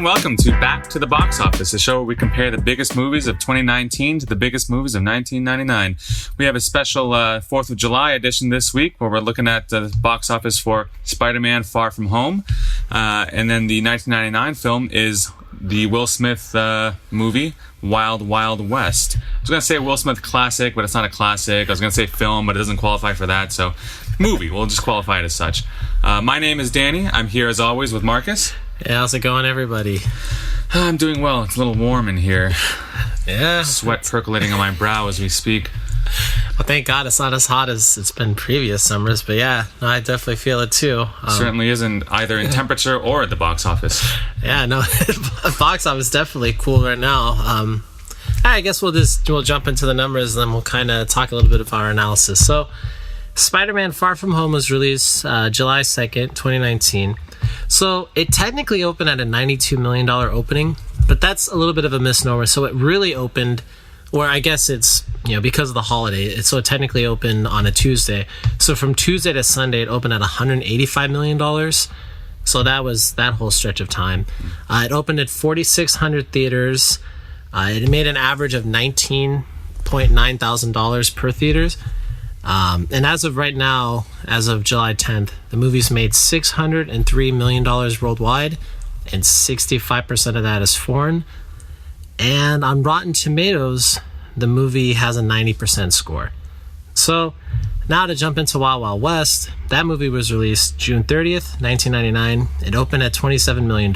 and welcome to Back to the Box Office, a show where we compare the biggest movies of 2019 to the biggest movies of 1999. We have a special 4th of July edition this week where we're looking at the box office for Spider-Man Far From Home. And then the 1999 film is the Will Smith movie, Wild Wild West. I was going to say Will Smith classic, but it's not a classic. I was going to say film, but it doesn't qualify for that. So movie, we'll just qualify it as such. My name is Danny. I'm here as always with Marcus. Yeah, how's it going, everybody? I'm doing well. It's a little warm in here. Yeah. Sweat percolating on my brow as we speak. Well, thank God it's not as hot as it's been previous summers, but yeah, no, I definitely feel it too. Certainly isn't either in temperature or at the box office. Yeah, no, box office is definitely cool right now. I guess we'll jump into the numbers and then we'll kind of talk a little bit of our analysis. So, Spider-Man Far From Home was released July 2nd, 2019. So it technically opened at a $92 million opening, but that's a little bit of a misnomer. So it really opened, or I guess it's, because of the holiday, so it technically opened on a Tuesday. So from Tuesday to Sunday, it opened at $185 million. So that was that whole stretch of time. It opened at 4,600 theaters. It made an average of $19.9 thousand per theaters. And as of right now, as of July 10th, the movie's made $603 million worldwide, and 65% of that is foreign. And on Rotten Tomatoes, the movie has a 90% score. So, now to jump into Wild Wild West, that movie was released June 30th, 1999. It opened at $27 million.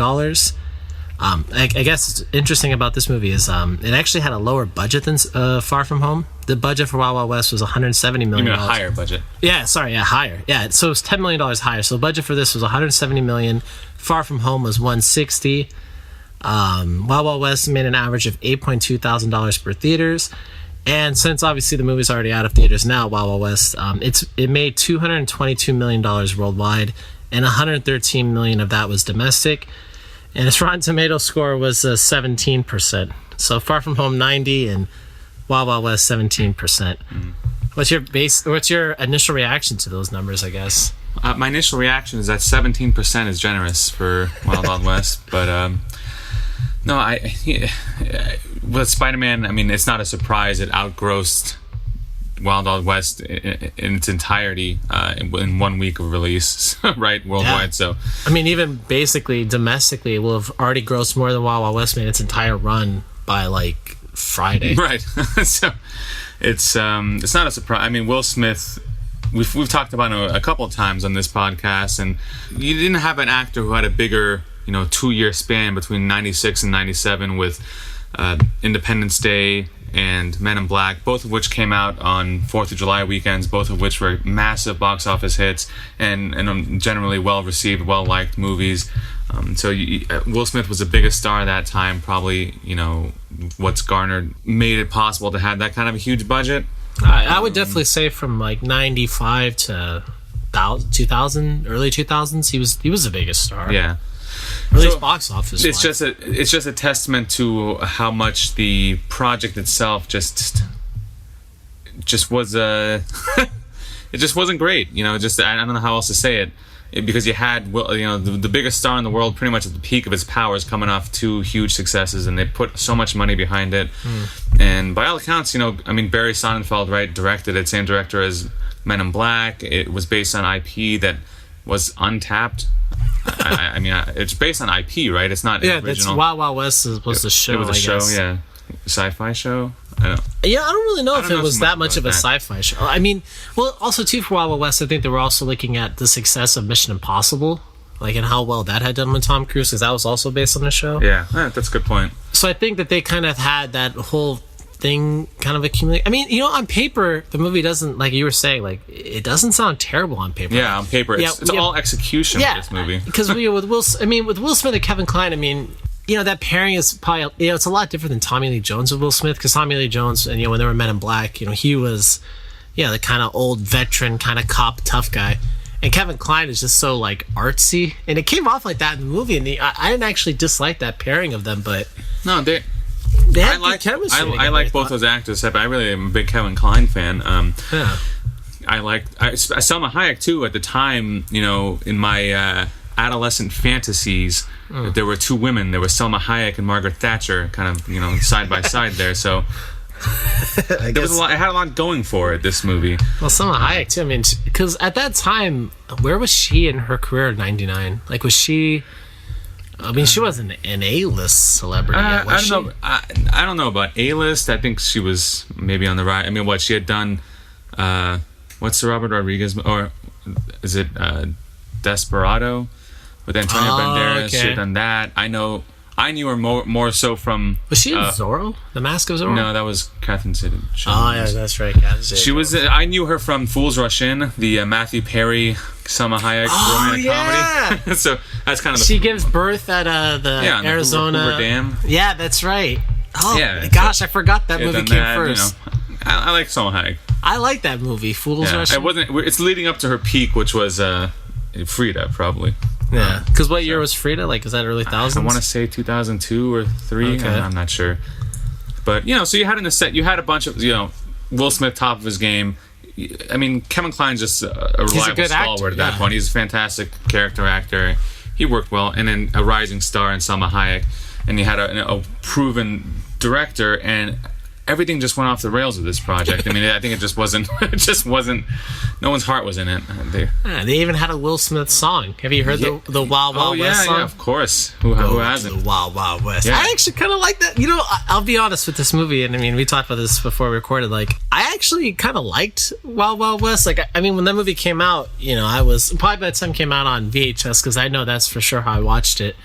I guess what's interesting about this movie is it actually had a lower budget than Far From Home. The budget for Wild Wild West was $170 million. You mean a higher budget? Yeah, higher. Yeah, so it was $10 million higher. So the budget for this was $170 million. Far From Home was $160. Wild Wild West made an average of $8.2 thousand per theaters. And since obviously the movie's already out of theaters now, Wild Wild West, it made $222 million worldwide, and $113 million of that was domestic. And its Rotten Tomatoes score was 17%. So Far From Home 90 and Wild Wild West 17%. Mm-hmm. What's your initial reaction to those numbers, I guess? My initial reaction is that 17% is generous for Wild Wild West, but no, with Spider-Man, I mean, it's not a surprise. It outgrossed Wild Wild West in its entirety in 1 week of release, right, worldwide. Yeah. So, I mean, even basically domestically, it will have already grossed more than Wild Wild West made its entire run by like Friday. Right. So, it's not a surprise. I mean, Will Smith, we've talked about him a couple of times on this podcast, and you didn't have an actor who had a bigger 2-year span between 96 and 97 with Independence Day and Men in Black, both of which came out on 4th of July weekends, both of which were massive box office hits and generally well-received, well-liked movies. So Will Smith was the biggest star that time, probably, what's made it possible to have that kind of a huge budget. I would definitely say from like 95 to 2000, early 2000s, he was the biggest star. Yeah. At least box office. It's just a testament to how much the project itself just was it just wasn't great. I don't know how else to say it, because you had the biggest star in the world pretty much at the peak of his powers, coming off 2 huge successes, and they put so much money behind it. And by all accounts, Barry Sonnenfeld, right, directed it, same director as Men in Black. It was based on IP that was untapped. I mean, it's based on IP, right? It's not original. That's Wild Wild West was the show. It was a show, guess. Yeah, sci-fi show. I don't really know if it was that much of a sci-fi show. I mean, well, also too for Wild Wild West, I think they were also looking at the success of Mission Impossible, and how well that had done with Tom Cruise, because that was also based on the show. Yeah, that's a good point. So I think that they kind of had that whole thing kind of accumulate. I mean, on paper, the movie doesn't, like you were saying, it doesn't sound terrible on paper. Yeah, on paper, it's all execution for this movie. Because with Will Smith and Kevin Kline, I mean, that pairing is probably, it's a lot different than Tommy Lee Jones with Will Smith, because Tommy Lee Jones, and when they were Men in Black, he was, the kind of old veteran, kind of cop, tough guy. And Kevin Kline is just so artsy, and it came off like that in the movie. And I didn't actually dislike that pairing of them, but no, they had good chemistry. I like both those actors. I really am a big Kevin Kline fan. I Selma Hayek too at the time. In my adolescent fantasies. There were two women. There was Selma Hayek and Margaret Thatcher, kind of, you know, side by side there. So there was a lot. It had a lot going for it. This movie. Well, Selma Hayek too. I mean, because at that time, where was she in her career in '99? Like, was she? I mean, she wasn't an A-list celebrity yet, was I don't know. I don't know about A-list. I think she was maybe on the right. I mean, what she had done. What's the Robert Rodriguez, or is it Desperado with Antonio Banderas? Okay. She had done that. I knew her more so from. Was she in Zorro? The Mask of Zorro? No, that was Catherine Zeta. Oh yeah, that's right. Catherine Zeta. She was. I knew her from Fools Rush In, the Matthew Perry, Selma Hayek romantic comedy. So that's kind of. She gives birth at the Arizona. Hoover Dam. Yeah, that's right. Oh Yeah, gosh, I forgot that movie came first. You know, I like Selma Hayek. I like that movie, Fools Rush. It wasn't. It's leading up to her peak, which was Frida, probably. Yeah, because what year was Frida? Like, is that early thousands? I want to say 2002 or 3. Okay. I'm not sure. But, you know, so you had in the set, you had a bunch of, you know, Will Smith top of his game. I mean, Kevin Kline's just a reliable stalwart at that point. He's a fantastic character actor. He worked well. And then a rising star in Selma Hayek. And you had a proven director, and everything just went off the rails with this project. I mean, I think it just wasn't. No one's heart was in it. They even had a Will Smith song. Have you heard the Wild Wild West song? Yeah, of course. Who hasn't? The Wild Wild West. Yeah. I actually kind of like that. You know, I'll be honest with this movie, and I mean, we talked about this before we recorded. Like, I actually kind of liked Wild Wild West. Like, I mean, when that movie came out, you know, I was probably by the time it came out on VHS, because I know that's for sure how I watched it.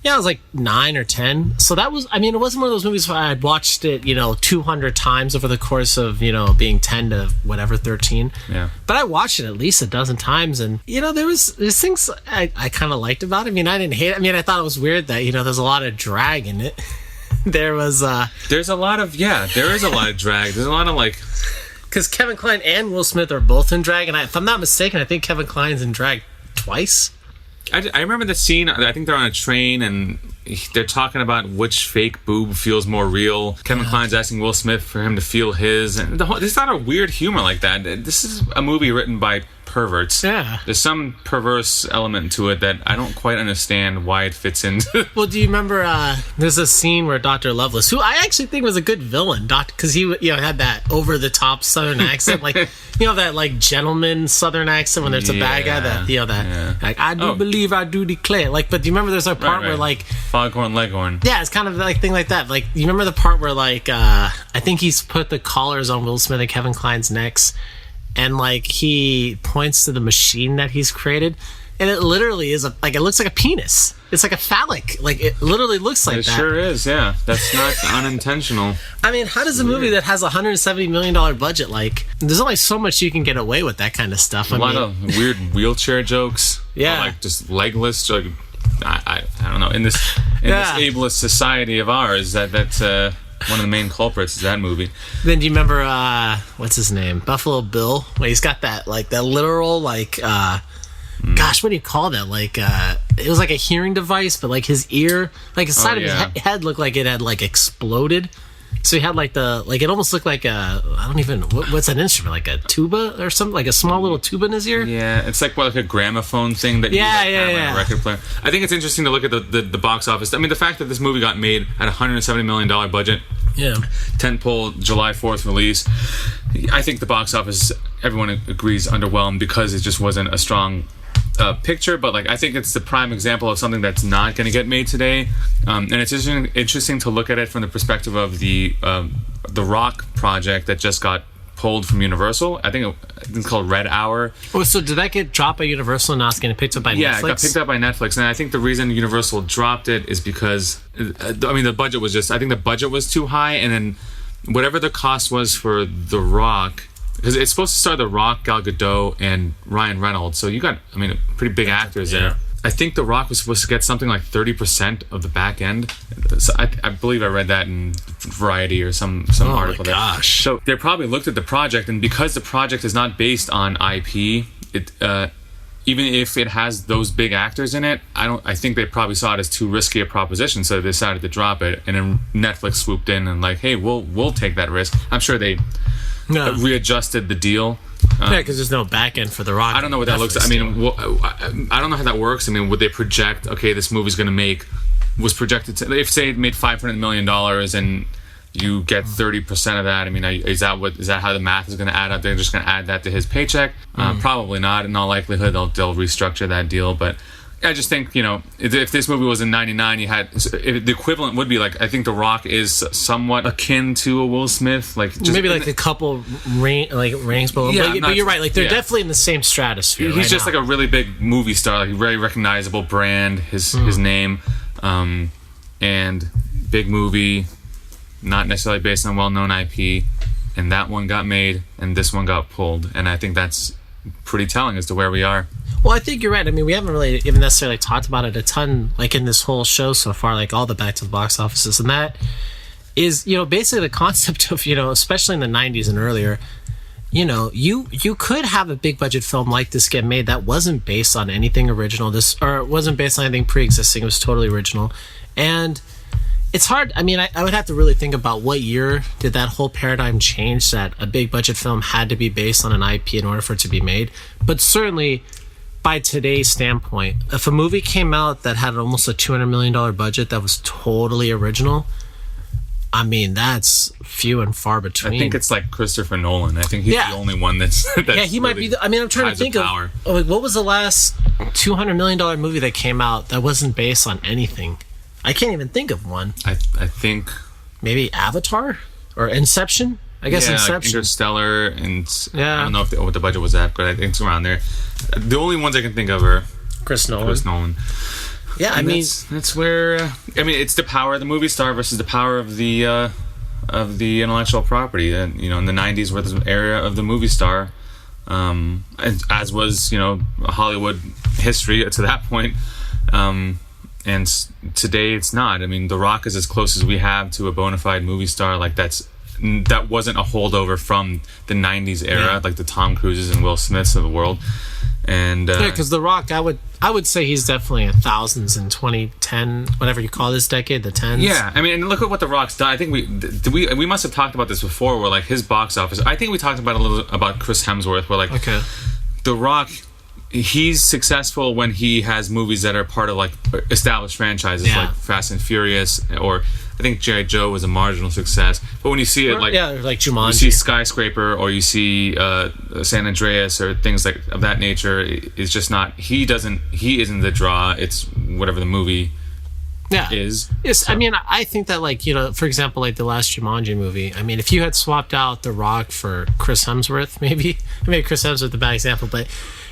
Yeah, I was like 9 or 10. So that was, I mean, it wasn't one of those movies where I had watched it, you know, 200 times over the course of, you know, being 10 to whatever, 13. Yeah. But I watched it at least a dozen times. And, you know, there's things I kind of liked about it. I mean, I didn't hate it. I mean, I thought it was weird that, you know, there's a lot of drag in it. There's a lot of drag. There's a lot of like. Because Kevin Kline and Will Smith are both in drag. And if I'm not mistaken, I think Kevin Kline's in drag twice. I remember the scene. I think they're on a train and they're talking about which fake boob feels more real. Kevin Kline's asking Will Smith for him to feel his, and there's not a weird humor like that. This is a movie written by perverts. Yeah, there's some perverse element to it that I don't quite understand why it fits in. Well, do you remember? There's a scene where Dr. Lovelace, who I actually think was a good villain, because he had that over the top Southern accent, like that like gentleman Southern accent when there's a bad guy that like I do believe I do declare, like. But do you remember there's a part where like Foghorn Leghorn? Yeah, it's kind of like thing like that. Like, you remember the part where like I think he's put the collars on Will Smith and Kevin Kline's necks, and like he points to the machine that he's created, and it literally is it looks like a penis. It's like a phallic. Like, it literally looks like that. It sure is, yeah. That's not unintentional. I mean, how does a movie that has a $170 million budget, like, there's only so much you can get away with that kind of stuff. A lot of weird wheelchair jokes. Yeah. Or like just legless. Like, I don't know. In this ableist society of ours, that's one of the main culprits is that movie. Then do you remember, what's his name? Buffalo Bill? Where he's got that, like, that literal, like, gosh, what do you call that? Like, it was like a hearing device, but like his ear, like the side of his head looked like it had like exploded. So he had like it almost looked like what's that instrument? Like a tuba or something? Like a small little tuba in his ear? Yeah, it's like a gramophone thing that you a record player. I think it's interesting to look at the box office. I mean, the fact that this movie got made at a $170 million budget. Yeah. Tentpole July 4th release. I think the box office, everyone agrees, underwhelmed because it just wasn't a strong picture, but like I think it's the prime example of something that's not going to get made today, and it's interesting to look at it from the perspective of the Rock project that just got pulled from Universal. I think it's called Red Hour. Oh, so did that get dropped by Universal and now it's getting picked up by Netflix? Yeah, it got picked up by Netflix, and I think the reason Universal dropped it is because the budget was too high, and then whatever the cost was for The Rock. Because it's supposed to star The Rock, Gal Gadot, and Ryan Reynolds. So you got, pretty big actors there. I think The Rock was supposed to get something like 30% of the back end. So I believe I read that in Variety or some article. Oh my gosh. So they probably looked at the project, and because the project is not based on IP, even if it has those big actors in it, I think they probably saw it as too risky a proposition, so they decided to drop it. And then Netflix swooped in and like, hey, we'll take that risk. I'm sure they readjusted the deal Yeah, because there's no back end for The Rock. I don't know what that looks like. I mean, I don't know how that works. I mean, would they project, okay, this movie's going to was projected to, if say it made $500 million and you get 30% of that, I mean, is that how the math is going to add up? They're just going to add that to his paycheck? Probably not. In all likelihood, they'll restructure that deal, but I just think, if this movie was in 99, the equivalent would be like, I think The Rock is somewhat akin to a Will Smith, like just maybe like a couple rings below. Yeah, but you're right, like they're definitely in the same stratosphere. He's just like a really big movie star, like a very recognizable brand, his name, and big movie, not necessarily based on well-known IP, and that one got made, and this one got pulled, and I think that's pretty telling as to where we are. Well, I think you're right. I mean, we haven't really even necessarily talked about it a ton, like in this whole show so far, like all the back to the box offices. And that is, basically the concept of, especially in the 90s and earlier, you could have a big budget film like this get made that wasn't based on anything original, or wasn't based on anything pre-existing. It was totally original. And it's hard. I mean, I would have to really think about what year did that whole paradigm change, that a big budget film had to be based on an IP in order for it to be made. But certainly, by today's standpoint, if a movie came out that had almost a $200 million budget that was totally original, I mean, that's few and far between. I think it's like Christopher Nolan. I think he's the only one that's yeah, he might be. I'm trying to think of what was the last $200 million movie that came out that wasn't based on anything. I can't even think of one. I think maybe Avatar or Inception. I guess Inception. Like Interstellar, and I don't know what the budget was at, but I think it's around there. The only ones I can think of are Chris Nolan. Yeah, I mean that's where it's the power of the movie star versus the power of the intellectual property. And in the 90s, where the era of the movie star, as was Hollywood history to that point. And today it's not. I mean, The Rock is as close as we have to a bona fide movie star. Like that wasn't a holdover from the 90s era, like the Tom Cruises and Will Smiths of the world. And because The Rock, I would say he's definitely in thousands in 2010, whatever you call this decade, the 10s. Yeah, I mean, and look at what The Rock's done. I think we must have talked about this before, where like his box office. I think we talked about a little about Chris Hemsworth, where like The Rock, he's successful when he has movies that are part of like established franchises, like Fast and Furious, or I think G.I. Joe was a marginal success. But when you see it, like Jumanji, you see Skyscraper, or you see San Andreas, or things like of that nature, it's just not. He isn't the draw. It's whatever the movie is. Yes, so. I mean, I think that for example, like the last Jumanji movie. I mean, if you had swapped out The Rock for Chris Hemsworth, maybe Chris Hemsworth a bad example, but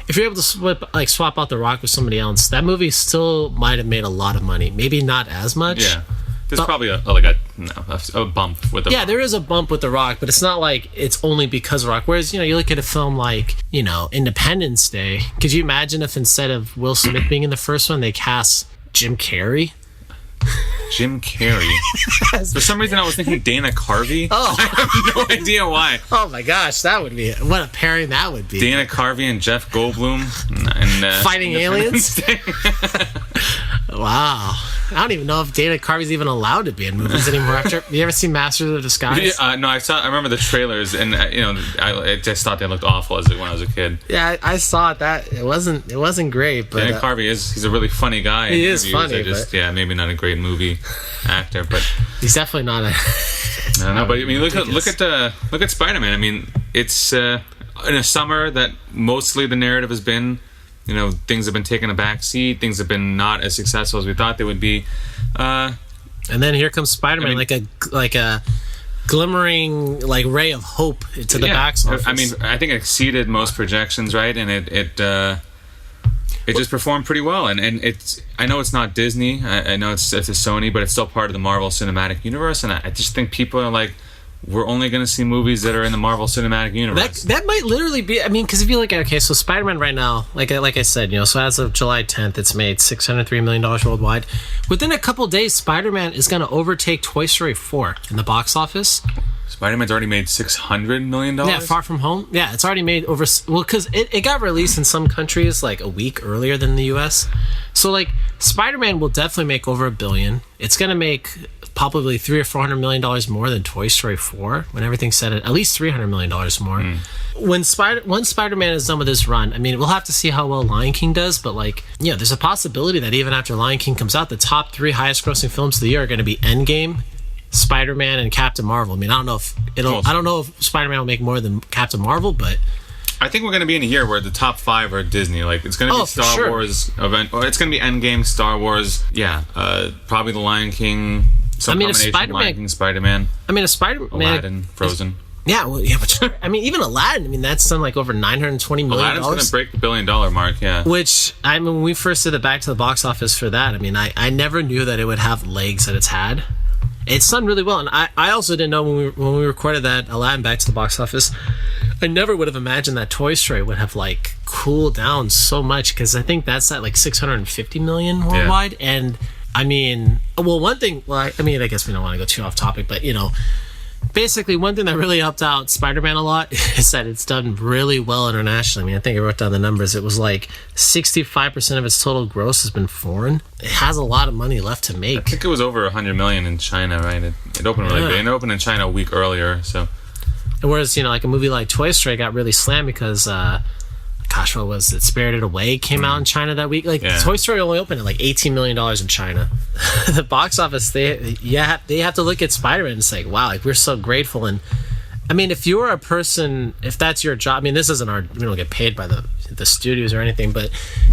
if you're able to swap out The Rock with somebody else, that movie still might have made a lot of money. Maybe not as much. Yeah. There's probably a bump with The Rock. There is a bump with The Rock, but it's not like it's only because of Rock. Whereas, you look at a film like, Independence Day. Could you imagine if instead of Will Smith being in the first one, they cast Jim Carrey? Jim Carrey. For some reason, I was thinking Dana Carvey. Oh. I have no idea why. Oh my gosh, that would be what a pairing that would be. Dana Carvey and Jeff Goldblum and fighting aliens. Wow, I don't even know if Dana Carvey's even allowed to be in movies anymore. You ever seen Masters of Disguise? No, I remember the trailers, and I just thought they looked awful when I was a kid. Yeah, I saw that. It wasn't great. But Dana Carvey he's a really funny guy. He is funny. Maybe not a great movie actor, but he's definitely not a. I don't know, but I mean, look at Spider-Man. I mean, it's in a summer that mostly the narrative has been, things have been taking a back seat. Things have been not as successful as we thought they would be. And then here comes Spider-Man, like a glimmering ray of hope to the box office. I mean, I think it exceeded most projections, right? And it just performed pretty well, and it's. I know it's not Disney. I know it's a Sony, but it's still part of the Marvel Cinematic Universe. And I just think people are like, we're only going to see movies that are in the Marvel Cinematic Universe. That might literally be. I mean, because if you look at so Spider-Man right now, like I said, so as of July 10th, it's made $603 million worldwide. Within a couple days, Spider-Man is going to overtake Toy Story 4 in the box office. Spider-Man's already made $600 million. Yeah, Far From Home. Yeah, it's already made over. Well, because it got released in some countries like a week earlier than the U.S. So like Spider-Man will definitely make over $1 billion. It's gonna make probably $300 or $400 million more than Toy Story 4 when everything's said. At least $300 million more. Once Spider-Man is done with this run, I mean, we'll have to see how well Lion King does, but like, yeah, there's a possibility that even after Lion King comes out, the top 3 highest grossing films of the year are going to be Endgame, Spider-Man, and Captain Marvel. I mean, I don't know if Spider-Man will make more than Captain Marvel, but I think we're going to be in a year where the top 5 are Disney. Like, it's going to be Star Wars event, or it's going to be Endgame, Star Wars, probably the Lion King. Some combination of Lion King, Spider-Man. I mean, a Spider-Man, Aladdin, Frozen. Yeah, well, yeah, but I mean, even Aladdin. I mean, that's done like over $920 million. Aladdin's going to break the $1 billion mark. Yeah. Which, I mean, when we first did it back to the box office for that, I mean, I never knew that it would have legs that it's had. It's done really well, and I also didn't know when we recorded that Aladdin back to the box office, I never would have imagined that Toy Story would have like cooled down so much, because I think that's at like $650 million worldwide, and I mean, well, one thing, well, I mean, I guess we don't want to go too off topic, but you know, basically one thing that really helped out Spider-Man a lot is that it's done really well internationally. I mean, I think I wrote down the numbers. It was like 65% of its total gross has been foreign. It has a lot of money left to make. I think it was over $100 million in China, right? It opened really big. It opened in China a week earlier, so. Whereas, you know, like a movie like Toy Story got really slammed because, gosh, what was it? Spirited Away came out in China that week. Like, Toy Story only opened at like $18 million in China. The box office, they have to look at Spider-Man and say, wow, like, we're so grateful. And I mean, if you're a person, if that's your job, I mean, this isn't we don't get paid by the studios or anything, but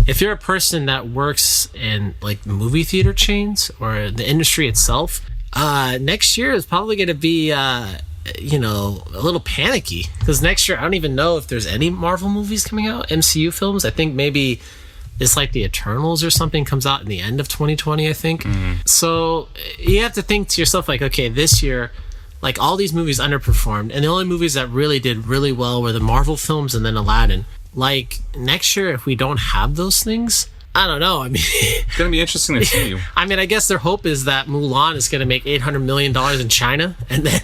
if you're a person that works in like movie theater chains or the industry itself, next year is probably going to be, you know, a little panicky, because next year I don't even know if there's any Marvel movies coming out, MCU films. I think maybe it's like the Eternals or something comes out in the end of 2020, I think. So you have to think to yourself like, okay, this year, like, all these movies underperformed, and the only movies that really did really well were the Marvel films and then Aladdin. Like, next year, if we don't have those things, I don't know. I mean, it's going to be interesting to see. I mean, I guess their hope is that Mulan is going to make $800 million in China, and then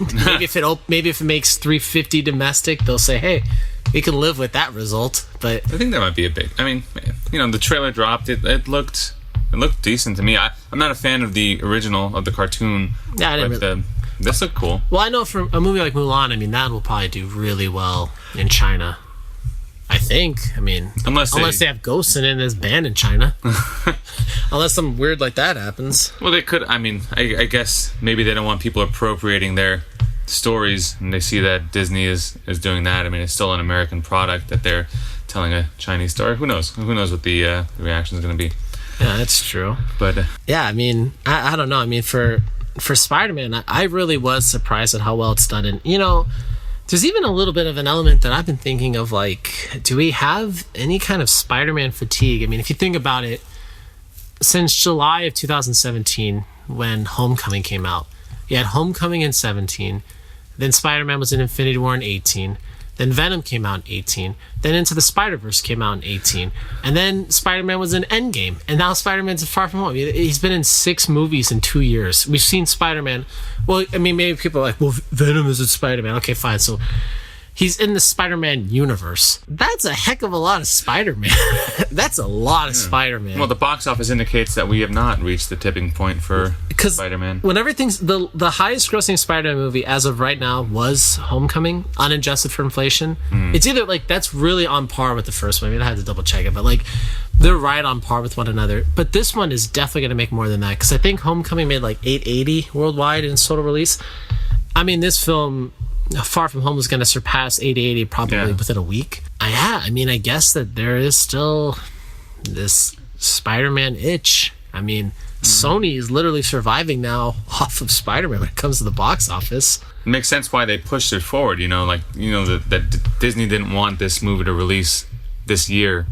maybe if it makes $350 domestic, they'll say, hey, we can live with that result. But I think that might be a big. I mean, you know, the trailer dropped. It looked decent to me. I'm not a fan of the original of the cartoon. Yeah, I didn't really. This looked cool. Well, I know from a movie like Mulan, I mean, that will probably do really well in China. I think. I mean, unless they have ghosts in it and it's banned in China. Unless something weird like that happens. Well, they could. I mean, I guess maybe they don't want people appropriating their stories, and they see that Disney is doing that. I mean, it's still an American product that they're telling a Chinese story. Who knows? Who knows what the reaction is going to be? Yeah, that's true. But yeah, I mean, I don't know. I mean, for Spider-Man, I really was surprised at how well it's done. And, you know, there's even a little bit of an element that I've been thinking of, like, do we have any kind of Spider-Man fatigue? I mean, if you think about it, since July of 2017, when Homecoming came out, you had Homecoming in 17, then Spider-Man was in Infinity War in 18, then Venom came out in 18, then Into the Spider-Verse came out in 18, and then Spider-Man was in Endgame, and now Spider-Man's Far From Home. He's been in 6 movies in 2 years. We've seen Spider-Man. Well, I mean, maybe people are like, well, Venom is in Spider-Man. Okay, fine. So he's in the Spider-Man universe. That's a heck of a lot of Spider-Man. That's a lot of Spider-Man. Well, the box office indicates that we have not reached the tipping point for Spider-Man. When everything's the highest grossing Spider-Man movie as of right now was Homecoming, unadjusted for inflation. It's either like that's really on par with the first one. I mean, I had to double check it, but like they're right on par with one another. But this one is definitely going to make more than that, because I think Homecoming made like $880 worldwide in its total release. I mean, this film, Far From Home, was going to surpass $880 probably within a week. I mean, I guess that there is still this Spider-Man itch. I mean, Sony is literally surviving now off of Spider-Man when it comes to the box office. It makes sense why they pushed it forward, that Disney didn't want this movie to release this year,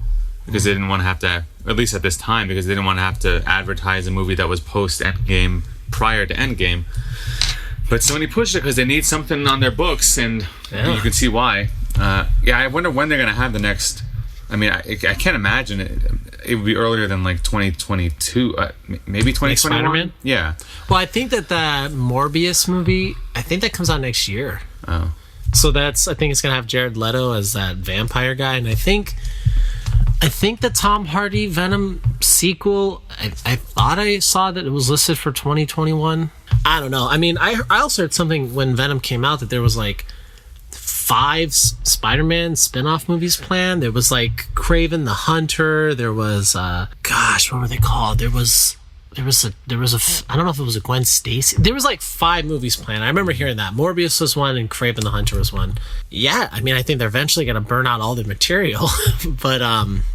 because they didn't want to have to, at least at this time, because they didn't want to have to advertise a movie that was post-Endgame prior to Endgame. But Sony pushed it because they need something on their books, and you can see why. I wonder when they're going to have the next. I mean, I can't imagine it would be earlier than like 2022, maybe 2021. Spider-Man? Yeah. Well, I think that the Morbius movie, I think that comes out next year. Oh. So I think it's gonna have Jared Leto as that vampire guy, and I think the Tom Hardy Venom sequel, I thought I saw that it was listed for 2021. I don't know. I mean, I also heard something when Venom came out that there was like 5 Spider-Man spin-off movies planned. There was like Kraven the Hunter. There was what were they called? There was I don't know if it was a Gwen Stacy. There was like 5 movies planned. I remember hearing that. Morbius was one and Kraven the Hunter was one. Yeah, I mean, I think they're eventually going to burn out all the material. But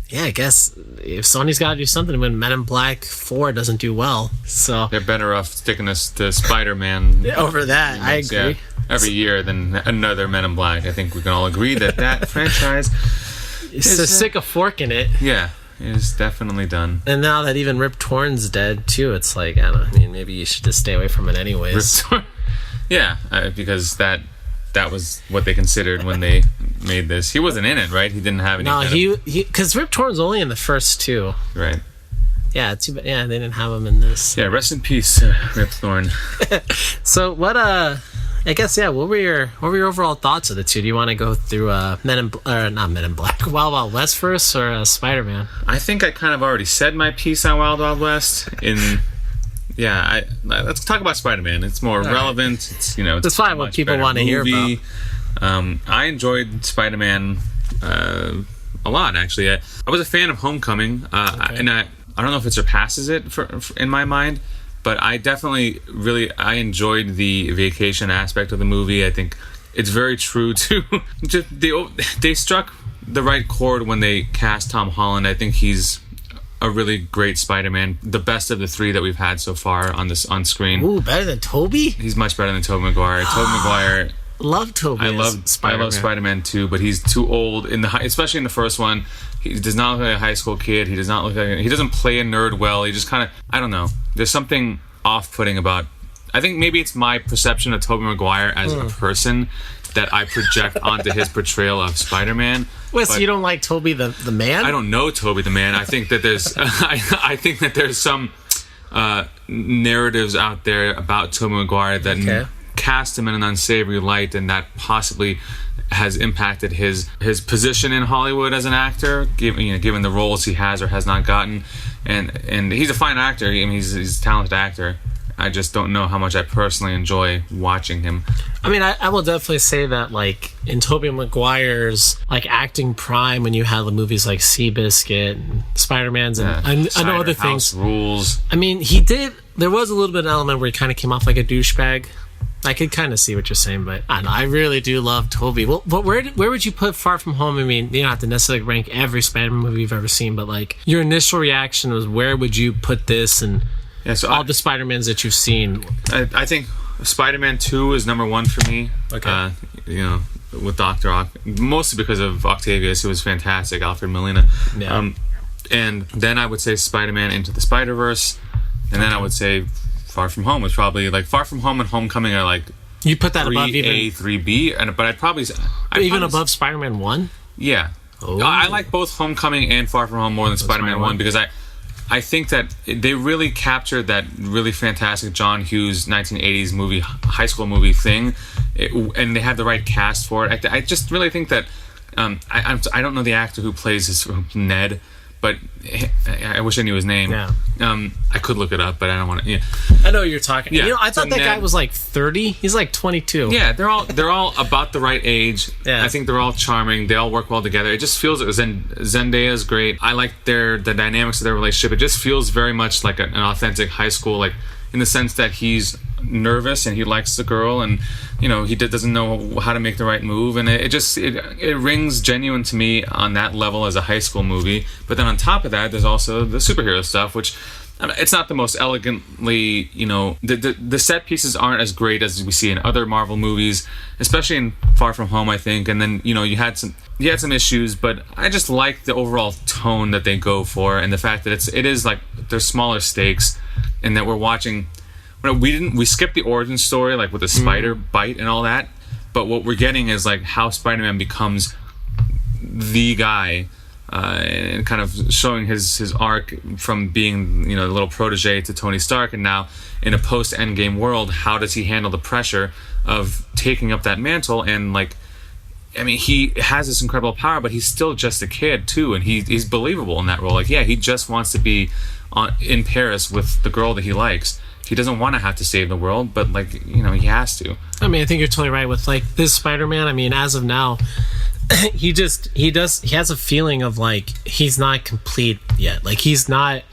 yeah, I guess if Sony's got to do something when Men in Black 4 doesn't do well. So they're better off sticking us to Spider-Man over that. I agree. Yeah, every year than another Men in Black. I think we can all agree that franchise is sick of forking it. Yeah. Is definitely done. And now that even Rip Torn's dead too, it's like, I mean, maybe you should just stay away from it anyways. Yeah, because that was what they considered when they made this. He wasn't in it, right? He didn't have any. No, because Rip Torn's only in the first 2. Right. Yeah, too bad. Yeah, they didn't have him in this. Yeah, rest in peace, Rip Torn. So what? I guess What were your overall thoughts of the two? Do you want to go through not Men in Black, Wild Wild West first, or Spider-Man? I think I kind of already said my piece on Wild Wild West. Let's talk about Spider-Man. It's more relevant. It's that's fine. What people want to hear about. I enjoyed Spider-Man a lot. Actually, I was a fan of Homecoming, and I don't know if it surpasses it in my mind. But I definitely I enjoyed the vacation aspect of the movie. I think it's very true to they struck the right chord when they cast Tom Holland. I think he's a really great Spider-Man, the best of the 3 that we've had so far on screen. Ooh, better than Tobey? He's much better than Tobey Maguire. Tobey Maguire. Love Tobey. I love Spider-Man too, but he's too old especially in the first one. He does not look like a high school kid. He doesn't play a nerd well. He just kind of, I don't know. There's something off-putting about. I think maybe it's my perception of Tobey Maguire as a person that I project onto his portrayal of Spider-Man. Wait, so you don't like Tobey the man? I don't know Tobey the man. I think that there's I think that there's some narratives out there about Tobey Maguire that cast him in an unsavory light, and that possibly has impacted his position in Hollywood as an actor, given the roles he has or has not gotten. And he's a fine actor. I mean, he's a talented actor. I just don't know how much I personally enjoy watching him. I mean, I will definitely say that, like, in Tobey Maguire's, like, acting prime, when you had the movies like Seabiscuit and Spider-Man's and I know other things. Rules. I mean, there was a little bit of an element where he kind of came off like a douchebag. I could kind of see what you're saying, but I don't know, I really do love Tobey. Well, but where would you put Far From Home? I mean, you don't have to necessarily rank every Spider-Man movie you've ever seen, but, like, your initial reaction was, where would you put this and all the Spider-Mans that you've seen? I think Spider-Man 2 is number 1 for me. Okay. With Dr. Ock, mostly because of Octavius, who was fantastic, Alfred Molina. Yeah. And then I would say Spider-Man Into the Spider-Verse, and then I would say Far From Home was probably, like, Far From Home and Homecoming are like you put that above 3A, 3B, but I'd probably above Spider-Man 1? Yeah. Oh. I like both Homecoming and Far From Home more than Spider-Man 1 because I think that they really captured that really fantastic John Hughes 1980s movie, high school movie thing, and they had the right cast for it. I just really think that I don't know the actor who plays Ned, but I wish I knew his name. Yeah. I could look it up, but I don't want to. Yeah. I know what you're talking. Yeah. I thought that guy was like 30. He's like 22. Yeah, they're all about the right age. Yeah. I think they're all charming. They all work well together. It just feels Zendaya's great. I like the dynamics of their relationship. It just feels very much like an authentic high school, like, in the sense that he's nervous and he likes the girl, and he doesn't know how to make the right move, and it rings genuine to me on that level as a high school movie. But then on top of that, there's also the superhero stuff, which it's not the most elegantly, the set pieces aren't as great as we see in other Marvel movies, especially in Far From Home, I think. And then you had some issues, but I just like the overall tone that they go for, and the fact that it is like there's smaller stakes, and that we're watching. We skipped the origin story, like with the spider bite and all that, but what we're getting is like how Spider-Man becomes the guy and kind of showing his arc from being, you know, a little protege to Tony Stark, and now in a post-Endgame world, how does he handle the pressure of taking up that mantle? And like, I mean, he has this incredible power, but he's still just a kid too, and he's believable in that role. Like, yeah, he just wants to be in Paris with the girl that he likes. He doesn't want to have to save the world, but like, you know, he has to. I mean, I think you're totally right with like this Spider-Man. I mean, as of now, he has a feeling of like he's not complete yet. Like, he's not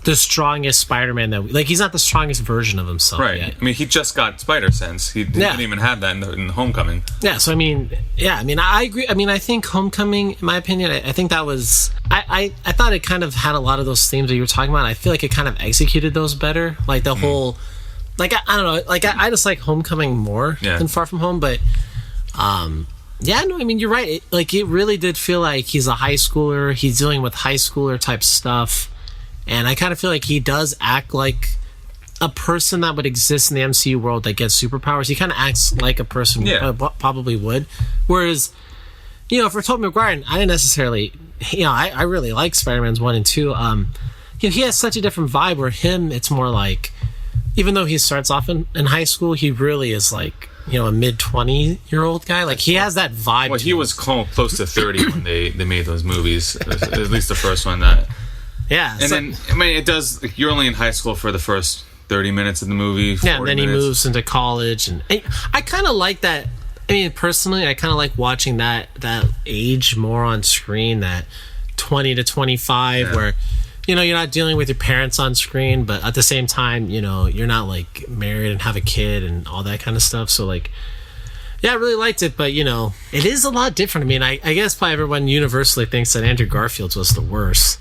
the strongest Spider-Man he's not the strongest version of himself yet. I mean, he just got Spider Sense. He didn't even have that in Homecoming. Yeah, so I agree. I mean, I think Homecoming, in my opinion, I think that was I thought it kind of had a lot of those themes that you were talking about. I feel like it kind of executed those better. Like the whole, like I don't know, like I just like Homecoming more than Far From Home, but yeah, no, I mean, you're right. It really did feel like he's a high schooler. He's dealing with high schooler type stuff. And I kind of feel like he does act like a person that would exist in the MCU world that gets superpowers. He kind of acts like a person probably would. Whereas, you know, for Tobey Maguire, I didn't necessarily, you know, I really like Spider-Man's 1 and 2. You know, he has such a different vibe where it's more like, even though he starts off in high school, he really is like, you know, a mid-20-year-old guy. Like, he has that vibe. Well, he was close to 30 when they made those movies, at least the first one. Yeah. And then, I mean, it does, like, you're only in high school for the first 30 minutes of the movie. Yeah, and then he moves into college. And I kind of like that. I mean, personally, I kind of like watching that age more on screen, that 20 to 25, where, you know, you're not dealing with your parents on screen, but at the same time, you know, you're not, like, married and have a kid and all that kind of stuff. So, like, yeah, I really liked it, but, you know, it is a lot different. I mean, I guess probably everyone universally thinks that Andrew Garfield's was the worst.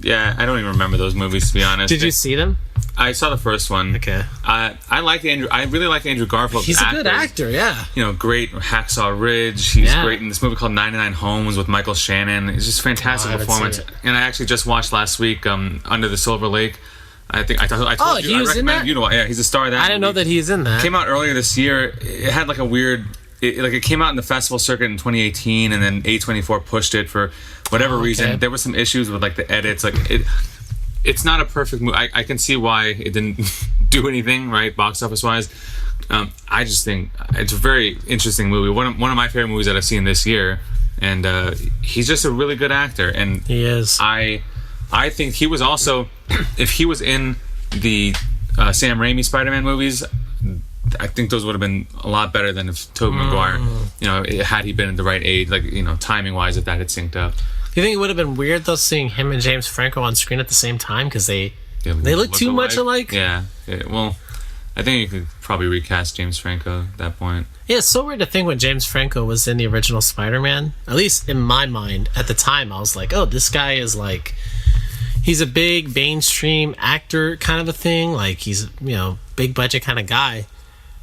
Yeah, I don't even remember those movies, to be honest. Did you see them? I saw the first one. Okay. I really like Andrew Garfield. He's a good actor, yeah. You know, great Hacksaw Ridge. He's great in this movie called 99 Homes with Michael Shannon. It's just fantastic performance. And I actually just watched last week Under the Silver Lake. I told you. He was in that? You know, yeah, he's a star of that. I didn't know that he's in that. Came out earlier this year. It had like a weird. It came out in the festival circuit in 2018, and then A24 pushed it for whatever reason. There were some issues with like the edits. Like it's not a perfect movie. I can see why it didn't do anything right box office wise. I just think it's a very interesting movie. One of my favorite movies that I've seen this year, and he's just a really good actor. And he is. I think he was also, if he was in the Sam Raimi Spider-Man movies, I think those would have been a lot better than if Tobey Maguire, you know, had he been at the right age, like, you know, timing wise, if that had synced up. Do you think it would have been weird though seeing him and James Franco on screen at the same time because they look too much alike? Yeah. Well, I think you could probably recast James Franco at that point. Yeah, it's so weird to think when James Franco was in the original Spider-Man. At least in my mind at the time, I was like, oh, this guy is like, he's a big mainstream actor kind of a thing. Like, he's, you know, big budget kind of guy.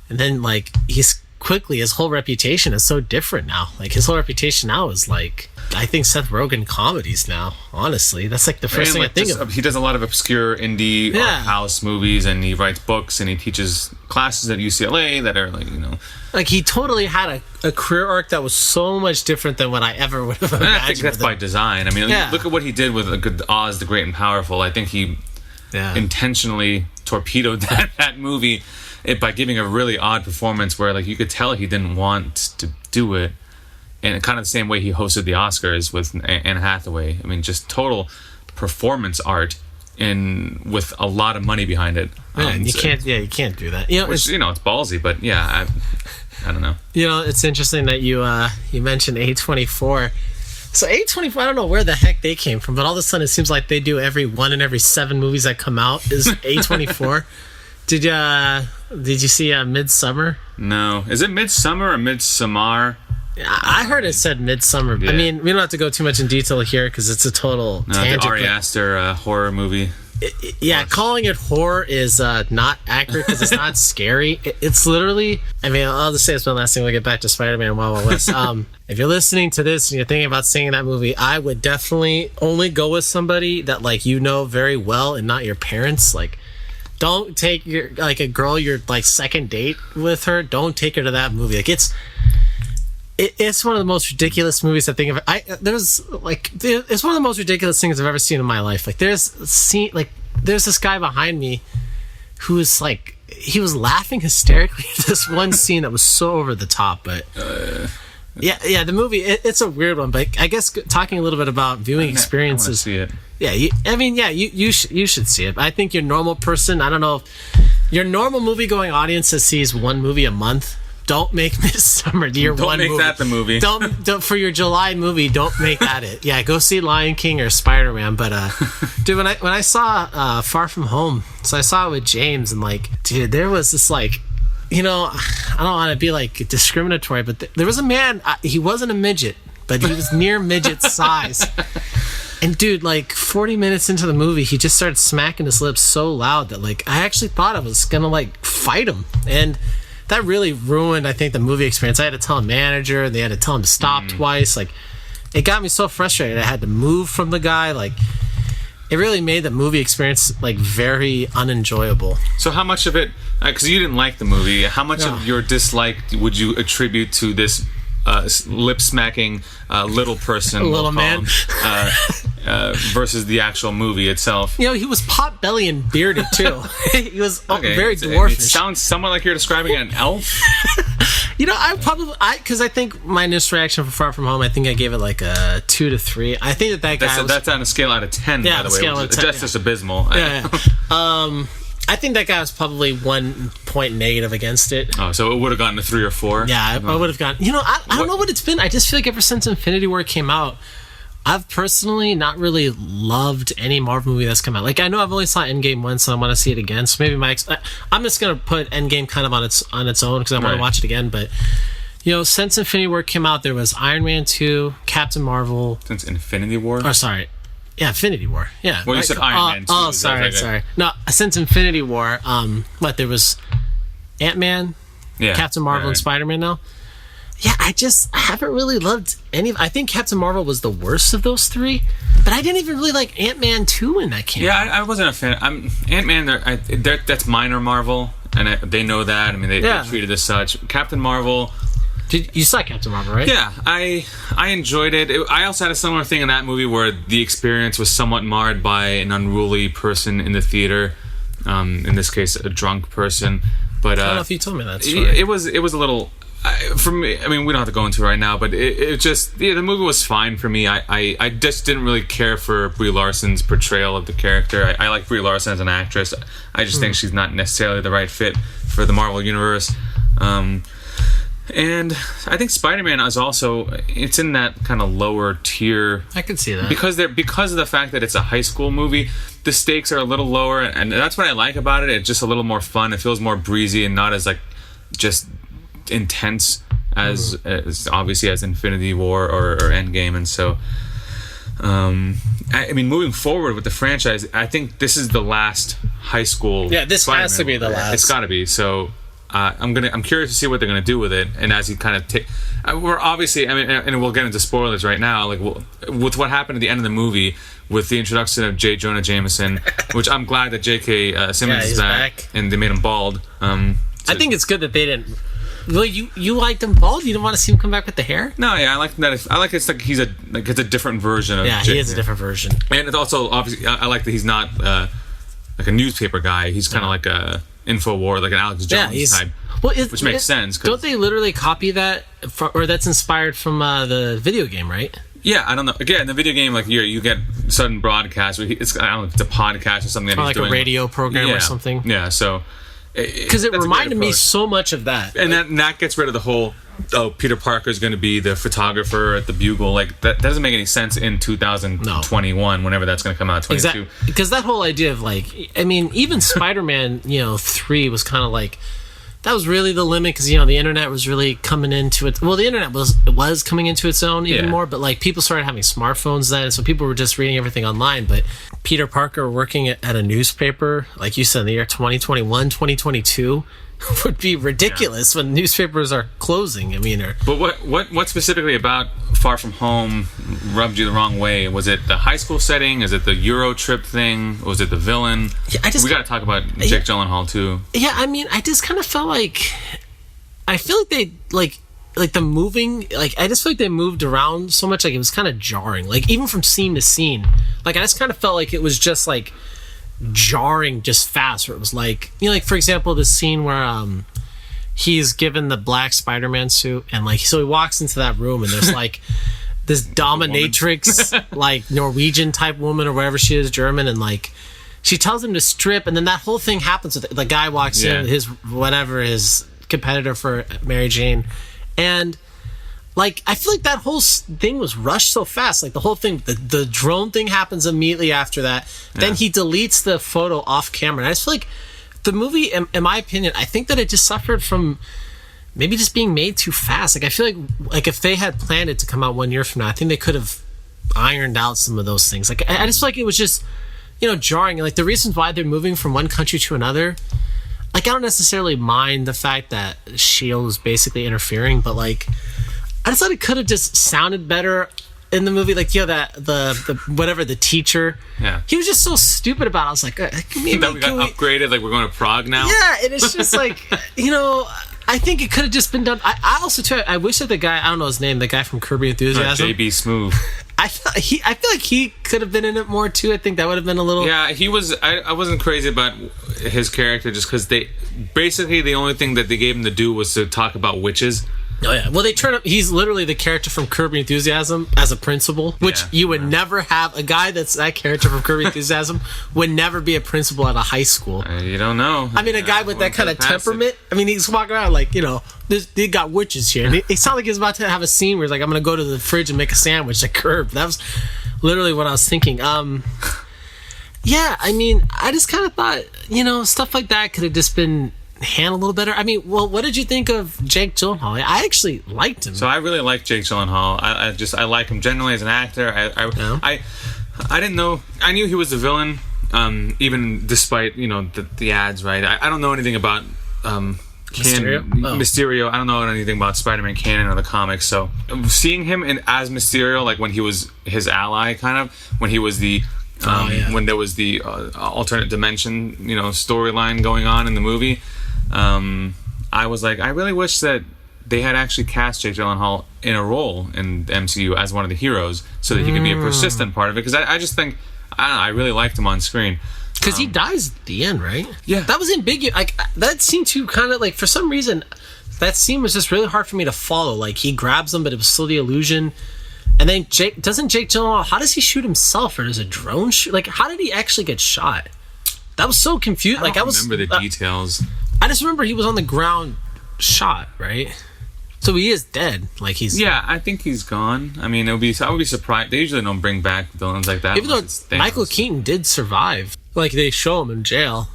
And then, like, his whole reputation is so different now. Like, his whole reputation now is, like, I think Seth Rogen comedies now, honestly. That's, like, the first thing I think of. He does a lot of obscure indie art house movies, and he writes books, and he teaches classes at UCLA that are, like, you know. Like, he totally had a career arc that was so much different than what I ever would have imagined. And I think that's by design. I mean, look at what he did with Oz the Great and Powerful. I think he intentionally torpedoed that movie by giving a really odd performance where, like, you could tell he didn't want to do it, and kind of the same way he hosted the Oscars with Anne Hathaway. I mean, just total performance art with a lot of money behind it. You can't do that. You know, it's ballsy, but yeah, I don't know. You know, it's interesting that you mentioned A24. So A24, I don't know where the heck they came from, but all of a sudden it seems like they do every 1 in every 7 movies that come out is A24. Did you see Midsummer? No. Is it Midsummer or Midsommar? I heard it said Midsummer. Yeah. I mean, we don't have to go too much in detail here because it's a total tangent. The Ari Aster horror movie. Calling it horror is not accurate because it's not scary. It's literally, I mean, I'll just say it's one last thing. We'll get back to Spider-Man Wild Wild West. If you're listening to this and you're thinking about seeing that movie, I would definitely only go with somebody that, like, you know very well and not your parents. Like, don't take a girl, your, like, second date with her. Don't take her to that movie. Like, it's one of the most ridiculous movies I think of. It's one of the most ridiculous things I've ever seen in my life. Like there's this guy behind me who is like, he was laughing hysterically at this one scene that was so over the top, but yeah, the movie it's a weird one. But I guess talking a little bit about viewing experiences. I want to see it. Yeah, you should see it. I think your normal person, I don't know, your normal movie going audience that sees one movie a month, don't make Midsommar your one movie. Don't make that the movie. Don't for your July movie, don't make that it. Yeah, go see Lion King or Spider-Man. But dude, when I saw Far From Home, so I saw it with James, and like, dude, there was this like, you know, I don't want to be like discriminatory, but there was a man, he wasn't a midget, but he was near midget size. And dude, like 40 minutes into the movie, he just started smacking his lips so loud that like I actually thought I was gonna like fight him, and that really ruined, I think, the movie experience. I had to tell a manager, they had to tell him to stop twice. Like, it got me so frustrated. I had to move from the guy. Like, it really made the movie experience like very unenjoyable. So how much of it, because you didn't like the movie, how much of your dislike would you attribute to this lip smacking little person, little man, versus the actual movie itself? You know, he was pot belly and bearded too. He was very It dwarfish. sounds somewhat like you're describing an elf. You know, because I think my initial reaction for Far From Home, I think I gave it like a 2 to 3. I think that guy that's on a scale out of 10. Yeah, by the way, scale out of 10, that's just abysmal. Yeah. I think that guy was probably 1 point negative against it. Oh, so it would have gotten a 3 or 4. Yeah, I would have gotten. You know, I don't know what it's been. I just feel like ever since Infinity War came out, I've personally not really loved any Marvel movie that's come out. Like, I know I've only saw Endgame once, so I want to see it again. So maybe I'm just gonna put Endgame kind of on its own because I want to watch it again. But you know, since Infinity War came out, there was Iron Man 2, Captain Marvel. Since Infinity War? Oh, sorry. Yeah, Infinity War. Yeah. Well, you said Iron Man 2. Oh, sorry. No, since Infinity War, there was Ant-Man, Captain Marvel, and Spider-Man now. Yeah, I haven't really loved any of. I think Captain Marvel was the worst of those 3, but I didn't even really like Ant-Man 2 when that came out. Yeah, I wasn't a fan. Ant-Man, that's minor Marvel, and they know that. I mean, they treat it as such. Captain Marvel. You saw Captain Marvel, right? Yeah, I enjoyed it. I also had a similar thing in that movie where the experience was somewhat marred by an unruly person in the theater. In this case, a drunk person. But I don't know if you told me that. It was a little. For me, I mean, we don't have to go into it right now, but it just the movie was fine for me. I just didn't really care for Brie Larson's portrayal of the character. I like Brie Larson as an actress. I just think she's not necessarily the right fit for the Marvel universe. And I think Spider-Man is also, it's in that kind of lower tier. I could see that. Because of the fact that it's a high school movie, the stakes are a little lower, and that's what I like about it. It's just a little more fun. It feels more breezy and not as like just intense as obviously as Infinity War or Endgame. And so I mean, moving forward with the franchise, I think this is the last high school. Yeah, this Spider-Man has to be the last. It's got to be. So I'm curious to see what they're going to do with it. And as you kind of take, we're obviously, I mean, and we'll get into spoilers right now. Like with what happened at the end of the movie with the introduction of J. Jonah Jameson, which I'm glad that J.K. Simmons is back, and they made him bald. I think it's good that they didn't. Well, you liked him bald. You didn't want to see him come back with the hair. No, yeah, I like that. I like it's like it's a different version of. Yeah, he is a different version. And it's also obviously I like that he's not like a newspaper guy. He's kind of like a InfoWars, like an Alex Jones type. Well, which makes sense. Don't they literally copy that, or that's inspired from the video game, right? Yeah, I don't know. Again, in the video game, like you get sudden broadcast. It's I don't know if it's a podcast or something. That he's like doing. A radio program or something. Yeah, so. Because it reminded me so much of that. And that gets rid of the whole, Peter Parker is going to be the photographer at the Bugle. Like, that doesn't make any sense in 2021, whenever that's going to come out, 22. Exactly. Because that whole idea of, like, I mean, even Spider-Man, 3 was kind of like, that was really the limit because, the internet was really coming into it. Well, the internet was coming into its own even more, but, like, people started having smartphones then, so people were just reading everything online. But Peter Parker working at a newspaper, like you said, in the year 2021, 2022, would be ridiculous when newspapers are closing. I mean, but what specifically about Far From Home rubbed you the wrong way? Was it the high school setting? Is it the Euro trip thing? Was it the villain? Yeah, we got to talk about Jake Gyllenhaal too. Yeah, I mean, I just kind of felt like, I feel like they like like the moving, like I just feel like they moved around so much, like it was kind of jarring. Like even from scene to scene, like I just kind of felt like it was just like jarring, just fast. Where it was like, you know, like for example, the scene where he's given the black Spider-Man suit, and like so he walks into that room, and there's like this dominatrix, like Norwegian type woman or whatever she is, German, and like she tells him to strip, and then that whole thing happens with the guy walks in, his competitor for Mary Jane, and like I feel like that whole thing was rushed so fast. Like the whole thing, the drone thing happens immediately after that. Then he deletes the photo off camera. And I just feel like the movie, in my opinion, I think that it just suffered from maybe just being made too fast. Like I feel like if they had planned it to come out 1 year from now, I think they could have ironed out some of those things. Like I just feel like it was just, you know, jarring. Like the reasons why they're moving from one country to another, like I don't necessarily mind the fact that S.H.I.E.L.D. was basically interfering, but like I just thought it could have just sounded better in the movie. Like, you know, that the teacher, he was just so stupid about it. I was like, maybe that we got upgraded, like we're going to Prague now. Yeah, and it's just like, you know, I think it could have just been done. I also too, I wish that the guy, I don't know his name, the guy from Curb Your Enthusiasm, JB Smoove. I feel like he could have been in it more too. I think that would have been a little. Yeah, he was. I wasn't crazy about his character just because they basically the only thing that they gave him to do was to talk about witches. Oh yeah. Well, they turn up. He's literally the character from Curb Your Enthusiasm as a principal, which you would never have. A guy that's that character from Curb Your Enthusiasm would never be a principal at a high school. You don't know. I mean, a guy with that kind of temperament. I mean, he's walking around like, you know, they got witches here. And it sounded like he was about to have a scene where he's like, I'm going to go to the fridge and make a sandwich. Like Curb. That was literally what I was thinking. Yeah, I mean, I just kind of thought, you know, stuff like that could have just been handled a little better. I mean, well, what did you think of Jake Gyllenhaal? I actually liked him. So I really like Jake Gyllenhaal. I like him generally as an actor. I didn't know. I knew he was the villain, even despite, you know, the ads. Right. I don't know anything about Mysterio. I don't know anything about Spider-Man canon or the comics. So seeing him as Mysterio, like when he was his ally, kind of when he was the when there was the alternate dimension, you know, storyline going on in the movie. I was like, I really wish that they had actually cast Jake Gyllenhaal in a role in the MCU as one of the heroes so that he could be a persistent part of it. Because I just think, I don't know, I really liked him on screen. Because he dies at the end, right? Yeah. That was ambiguous. Like, that seemed to kind of, like, for some reason, that scene was just really hard for me to follow. Like, he grabs him, but it was still the illusion. And then Jake Gyllenhaal, how does he shoot himself? Or does a drone shoot? Like, how did he actually get shot? That was so confused. I don't remember the details. I just remember he was on the ground shot, right? So he is dead. Like he's. Yeah, I think he's gone. I mean, I would be surprised. They usually don't bring back villains like that. Even though Michael Keaton did survive, like they show him in jail.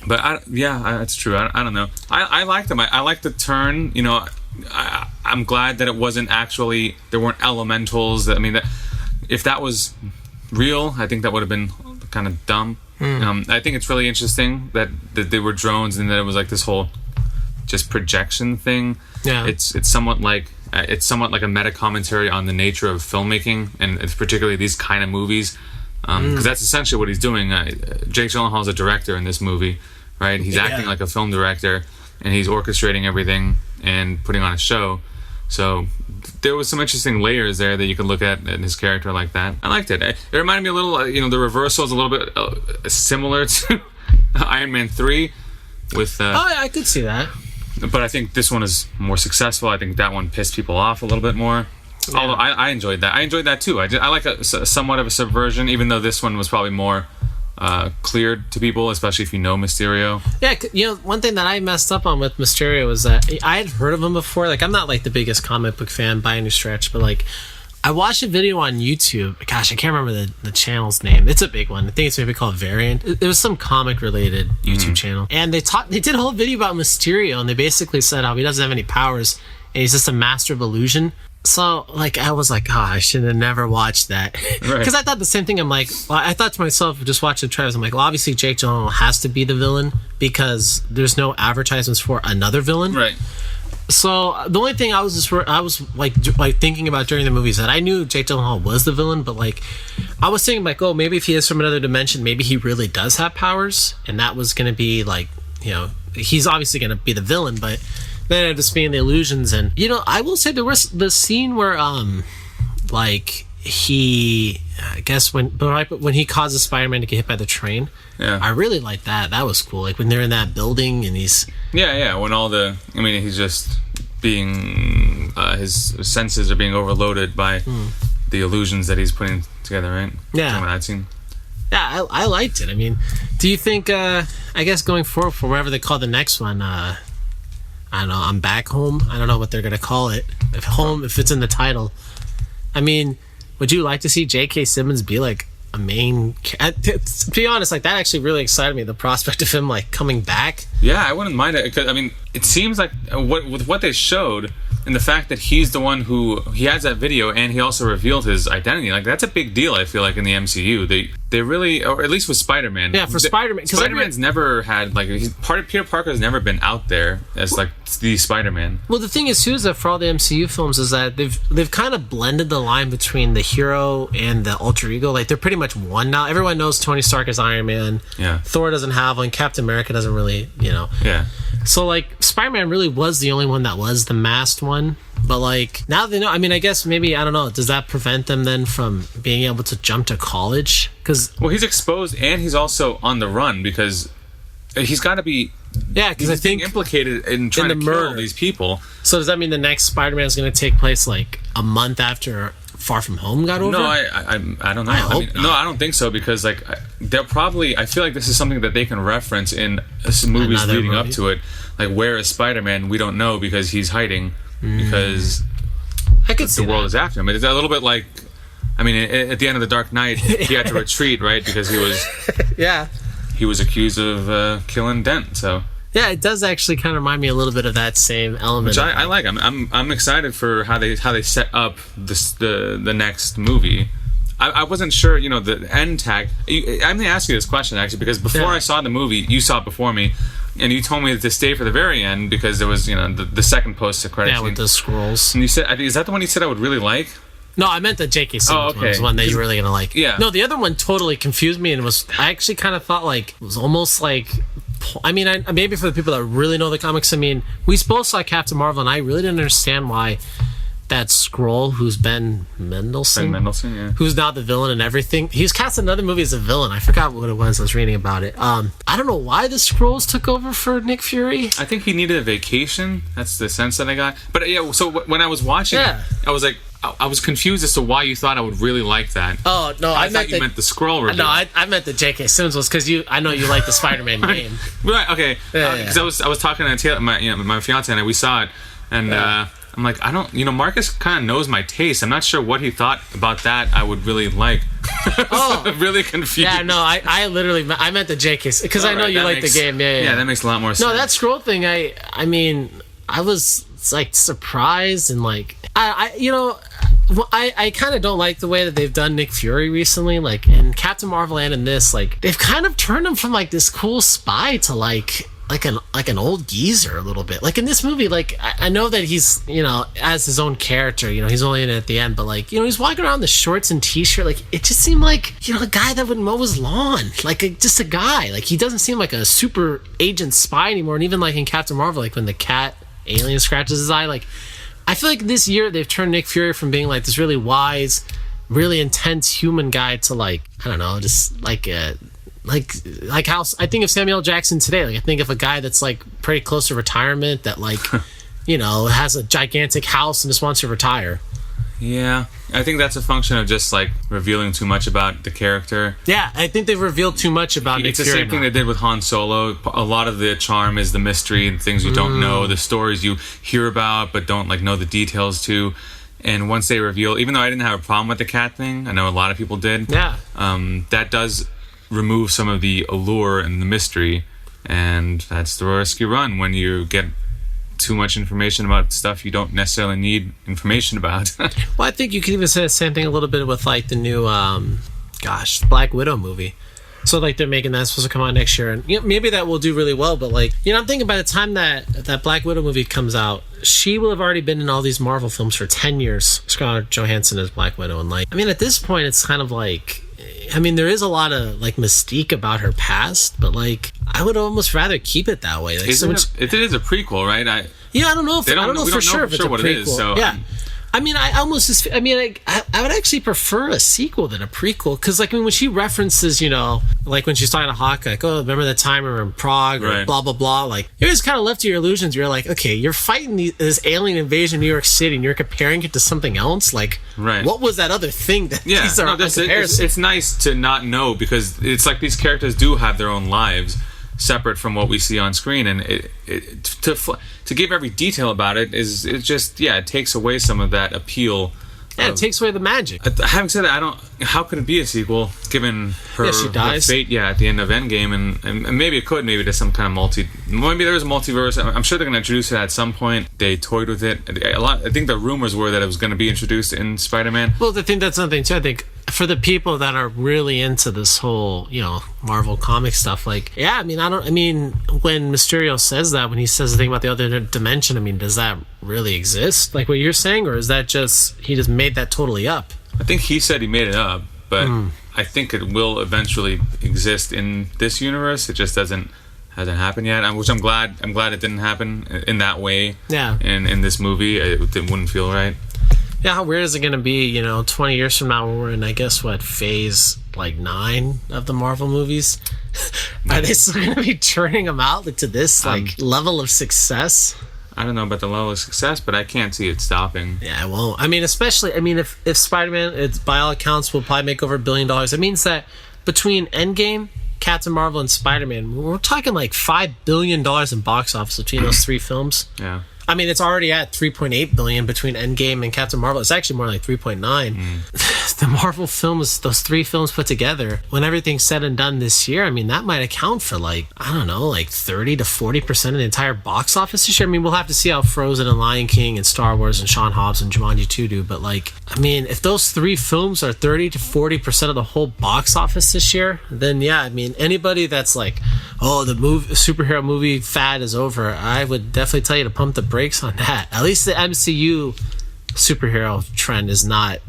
But that's true. I don't know. I liked him. I liked the turn. You know, I'm glad that it wasn't actually, there weren't elementals. I mean, if that was real, I think that would have been kind of dumb. I think it's really interesting that they were drones and that it was like this whole just projection thing. Yeah, it's somewhat like a meta commentary on the nature of filmmaking, and it's particularly these kind of movies, because that's essentially what he's doing. Jake Gyllenhaal is a director in this movie, right? He's acting like a film director, and he's orchestrating everything and putting on a show. So there was some interesting layers there that you could look at in his character like that. I liked it. It reminded me a little, you know, the reversal is a little bit similar to Iron Man 3 with... I could see that. But I think this one is more successful. I think that one pissed people off a little bit more. Yeah. Although I enjoyed that. I enjoyed that too. I like somewhat of a subversion, even though this one was probably more cleared to people, especially if you know Mysterio. Yeah, you know, one thing that I messed up on with Mysterio was that I had heard of him before. Like, I'm not like the biggest comic book fan by any stretch, but like, I watched a video on YouTube. Gosh, I can't remember the channel's name. It's a big one. I think it's maybe called Variant. It was some comic related YouTube channel, and they did a whole video about Mysterio, and they basically said how he doesn't have any powers and he's just a master of illusion. So, like, I was like, I should have never watched that. Because I thought the same thing. I'm like, I thought to myself, just watching the trailers, I'm like, well, obviously Jake Gyllenhaal has to be the villain because there's no advertisements for another villain. Right. So, the only thing I was like thinking about during the movie is that I knew Jake Gyllenhaal was the villain, but, like, I was thinking, like, oh, maybe if he is from another dimension, maybe he really does have powers, and that was going to be, like, you know, he's obviously going to be the villain, but Then it just being the illusions. And I will say there was the scene where like he, I guess when he causes Spider-Man to get hit by the train. Yeah, I really liked that. That was cool. Like when they're in that building and he's when he's just being his senses are being overloaded by the illusions that he's putting together, right? Yeah, that scene. Yeah, I liked it. I mean, do you think I guess going forward for whatever they call the next one, I don't know, I'm Back Home, I don't know what they're gonna call it, if it's in the title. I mean, would you like to see J.K. Simmons be like a main? To be honest, like that actually really excited me. The prospect of him like coming back. Yeah, I wouldn't mind it. 'Cause, I mean, it seems like with what they showed and the fact that he's the one who he has that video and he also revealed his identity. Like that's a big deal. I feel like in the MCU, they really, or at least with Spider-Man. Yeah, for Spider-Man, Spider-Man's never had like Peter Parker's never been out there as like the Spider-Man. Well, the thing is too is that for all the MCU films is that they've kind of blended the line between the hero and the alter ego. Like they're pretty much one now. Everyone knows Tony Stark is Iron Man. Yeah. Thor doesn't have one. Captain America doesn't really, Yeah. So like Spider-Man really was the only one that was the masked one. But like now they know. I mean, I guess maybe I don't know. Does that prevent them then from being able to jump to college? Because he's exposed and he's also on the run because he's got to be. Yeah, because I think being implicated in trying to kill these people. So does that mean the next Spider-Man is going to take place like a month after Far From Home got over? No, I don't know. I don't think so because like they'll probably. I feel like this is something that they can reference in some movies leading up to it. Like where is Spider-Man? We don't know because he's hiding because I could see the world is after him. It's a little bit like. I mean, at the end of The Dark Knight, he had to retreat, right? Because he was. Yeah. He was accused of killing Dent, so. Yeah, it does actually kind of remind me a little bit of that same element. Which I like. I'm excited for how they set up the next movie. I wasn't sure, the end tag. I'm going to ask you this question actually because before I saw the movie, you saw it before me, and you told me to stay for the very end because there was the second post-credit scene. With the scrolls. And you said, is that the one you said I would really like? No, I meant the J.K. Simmons one was the one that you're really going to like. Yeah. No, the other one totally confused me and I actually kind of thought like, it was almost like, I mean, maybe for the people that really know the comics, I mean, we both saw Captain Marvel and I really didn't understand why that Skrull, who's Ben Mendelsohn, yeah. who's now the villain and everything, he's cast in another movie as a villain. I forgot what it was. I was reading about it. I don't know why the Skrulls took over for Nick Fury. I think he needed a vacation. That's the sense that I got. But yeah, so when I was watching it, I was like, I was confused as to why you thought I would really like that. Oh no, I thought you meant the Skrull reveal. No, I meant the J.K. Simmons was because I know you like the Spider-Man name. Right? Okay. Because I was talking to Taylor, my fiance, and we saw it, and I'm like, I don't, Marcus kind of knows my taste. I'm not sure what he thought about that. I would really like. I'm really confused. Yeah, no, I literally meant the J.K. because I know you like the game. Yeah, that makes a lot more sense. No, that Skrull thing. I mean, I was like surprised and like I kind of don't like the way that they've done Nick Fury recently, like in Captain Marvel and in this, like they've kind of turned him from like this cool spy to like an old geezer a little bit. Like in this movie, like I know that he's as his own character, he's only in it at the end, but like he's walking around in the shorts and t-shirt, like it just seemed like a guy that would mow his lawn, like just a guy. Like he doesn't seem like a super agent spy anymore. And even like in Captain Marvel, like when the cat alien scratches his eye, like I feel like this year they've turned Nick Fury from being like this really wise, really intense human guy to like, I don't know, just like how I think of Samuel L. Jackson today. Like I think of a guy that's like pretty close to retirement that like has a gigantic house and just wants to retire. Yeah, I think that's a function of just like revealing too much about the character. Yeah, I think they've revealed too much about Nick Fury. It's the same thing they did with Han Solo. A lot of the charm is the mystery and things you don't know, the stories you hear about but don't like know the details to. And once they reveal, even though I didn't have a problem with the cat thing, I know a lot of people did. Yeah, that does remove some of the allure and the mystery, and that's the risk you run when you get too much information about stuff you don't necessarily need information about. Well, I think you could even say the same thing a little bit with like the new Black Widow movie. So like they're making that supposed to come out next year, and maybe that will do really well, but like I'm thinking by the time that Black Widow movie comes out, she will have already been in all these Marvel films for 10 years. Scarlett Johansson as Black Widow, and like at this point it's kind of like, there is a lot of like mystique about her past, but like I would almost rather keep it that way. Like, it is a prequel, right? Yeah, I don't know if They I don't know we for don't sure know if for it's sure a what prequel. it is. So yeah. I mean, I would actually prefer a sequel than a prequel, because like, I mean, when she references, you know, like when she's talking to Hawkeye, like, oh, remember that time we were in Prague, or Right. blah blah blah, like, you're just kind of left to your illusions. You're like, okay, you're fighting this alien invasion of New York City, and you're comparing it to something else. Like, Right. what was that other thing that yeah, these are no, in it's comparison? nice to not know, because it's like these characters do have their own lives separate from what we see on screen, and to give every detail about it is it just it takes away some of that appeal. Yeah, it takes away the magic. Having said that, how could it be a sequel given her, she her dies. fate? Yeah, at the end of Endgame, and maybe it could. Maybe there's some kind of maybe there's a multiverse. I'm sure they're going to introduce it at some point. They toyed with it a lot. I think the rumors were that it was going to be introduced in Spider-Man. Well, I think that's something too. I think for the people that are really into this whole, you know, Marvel comic stuff, like, yeah, I mean, when Mysterio says that, when he says the thing about the other dimension, I mean, does that really exist? Like what you're saying, or is that just, he just made that totally up? I think he said he made it up, but I think it will eventually exist in this universe. It just hasn't happened yet, which I'm glad it didn't happen in that way. Yeah. In this movie, it wouldn't feel right. Yeah, how weird is it going to be, you know, 20 years from now when we're in, I guess, phase, 9 of the Marvel movies? Are they still going to be churning them out to this, level of success? I don't know about the level of success, but I can't see it stopping. Yeah, it won't. I mean, especially, if Spider-Man, it's, by all accounts, will probably make over $1 billion, it means that between Endgame, Captain Marvel, and Spider-Man, we're talking $5 billion in box office between those three films. Yeah. I mean, it's already at $3.8 billion between Endgame and Captain Marvel. It's actually more like 3.9. The Marvel films, those three films put together, when everything's said and done this year, I mean, that might account for 30 to 40% of the entire box office this year. I mean, we'll have to see how Frozen and Lion King and Star Wars and Sean Hobbs and Jumanji 2 do. But I mean, if those three films are 30 to 40% of the whole box office this year, then yeah, I mean, anybody that's oh, the superhero movie fad is over, I would definitely tell you to pump the brakes on that. At least the MCU superhero trend is not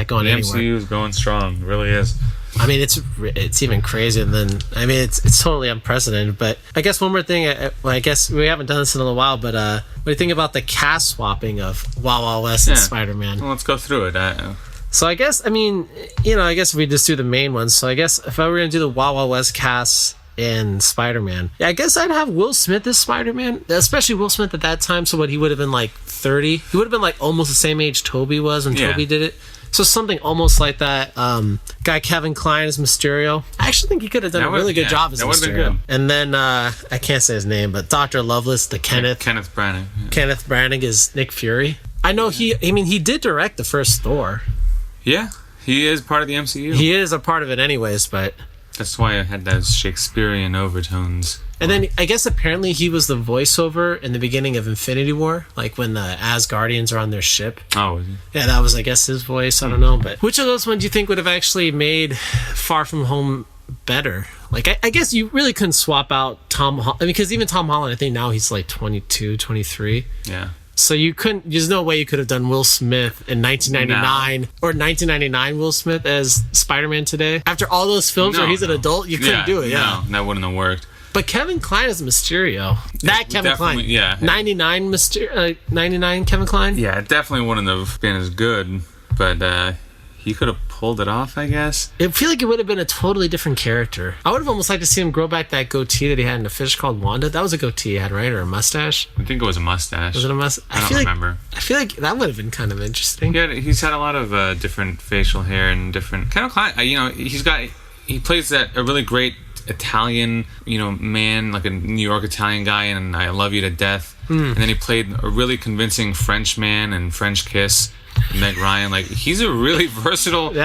going anywhere. The MCU is going strong. It really is. I mean, it's even crazier than, I mean, it's totally unprecedented. But I guess one more thing, I guess we haven't done this in a while, but what do you think about the cast swapping of Wild Wild West and Spider-Man? Well, let's go through it. So I guess, I mean, you know, I guess if we just do the main ones. So I guess if I were going to do the Wild Wild West cast and Spider-Man, I guess I'd have Will Smith as Spider-Man, especially Will Smith at that time. So he would have been 30. He would have been almost the same age Toby was when Toby did it. So something almost like that. Guy Kevin Kline as Mysterio. I actually think he could have done a really good job as Mysterio. Been good. And then I can't say his name, but Dr. Lovelace, Kenneth Branagh. Yeah. Kenneth Branagh is Nick Fury. I know he did direct the first Thor. Yeah, he is part of the MCU. He is a part of it anyways, but that's why I had those Shakespearean overtones. And then I guess apparently he was the voiceover in the beginning of Infinity War, when the Asgardians are on their ship. Oh, yeah, that was, I guess, his voice. I don't know, but which of those ones do you think would have actually made Far From Home better? I guess you really couldn't swap out Tom Holland. I mean, because even Tom Holland, I think now he's 22, 23. Yeah. So you couldn't. There's no way you could have done Will Smith in 1999 or 1999 Will Smith as Spider-Man today. After all those films where he's an adult, you couldn't do it. Yeah, no, that wouldn't have worked. But Kevin Kline is Mysterio. Kevin Kline. Yeah. 99 99 Kevin Kline? Yeah, it definitely wouldn't have been as good, but he could have pulled it off, I guess. I feel like it would have been a totally different character. I would have almost liked to see him grow back that goatee that he had in A Fish Called Wanda. That was a goatee he had, right? Or a mustache? I think it was a mustache. Was it a mustache? I don't remember. I feel like that would have been kind of interesting. Yeah, he's had a lot of different facial hair and different kind of, he plays a really great Italian, man, like a New York Italian guy, and I Love You to Death. And then he played a really convincing French man in French Kiss, Meg Ryan. He's a really versatile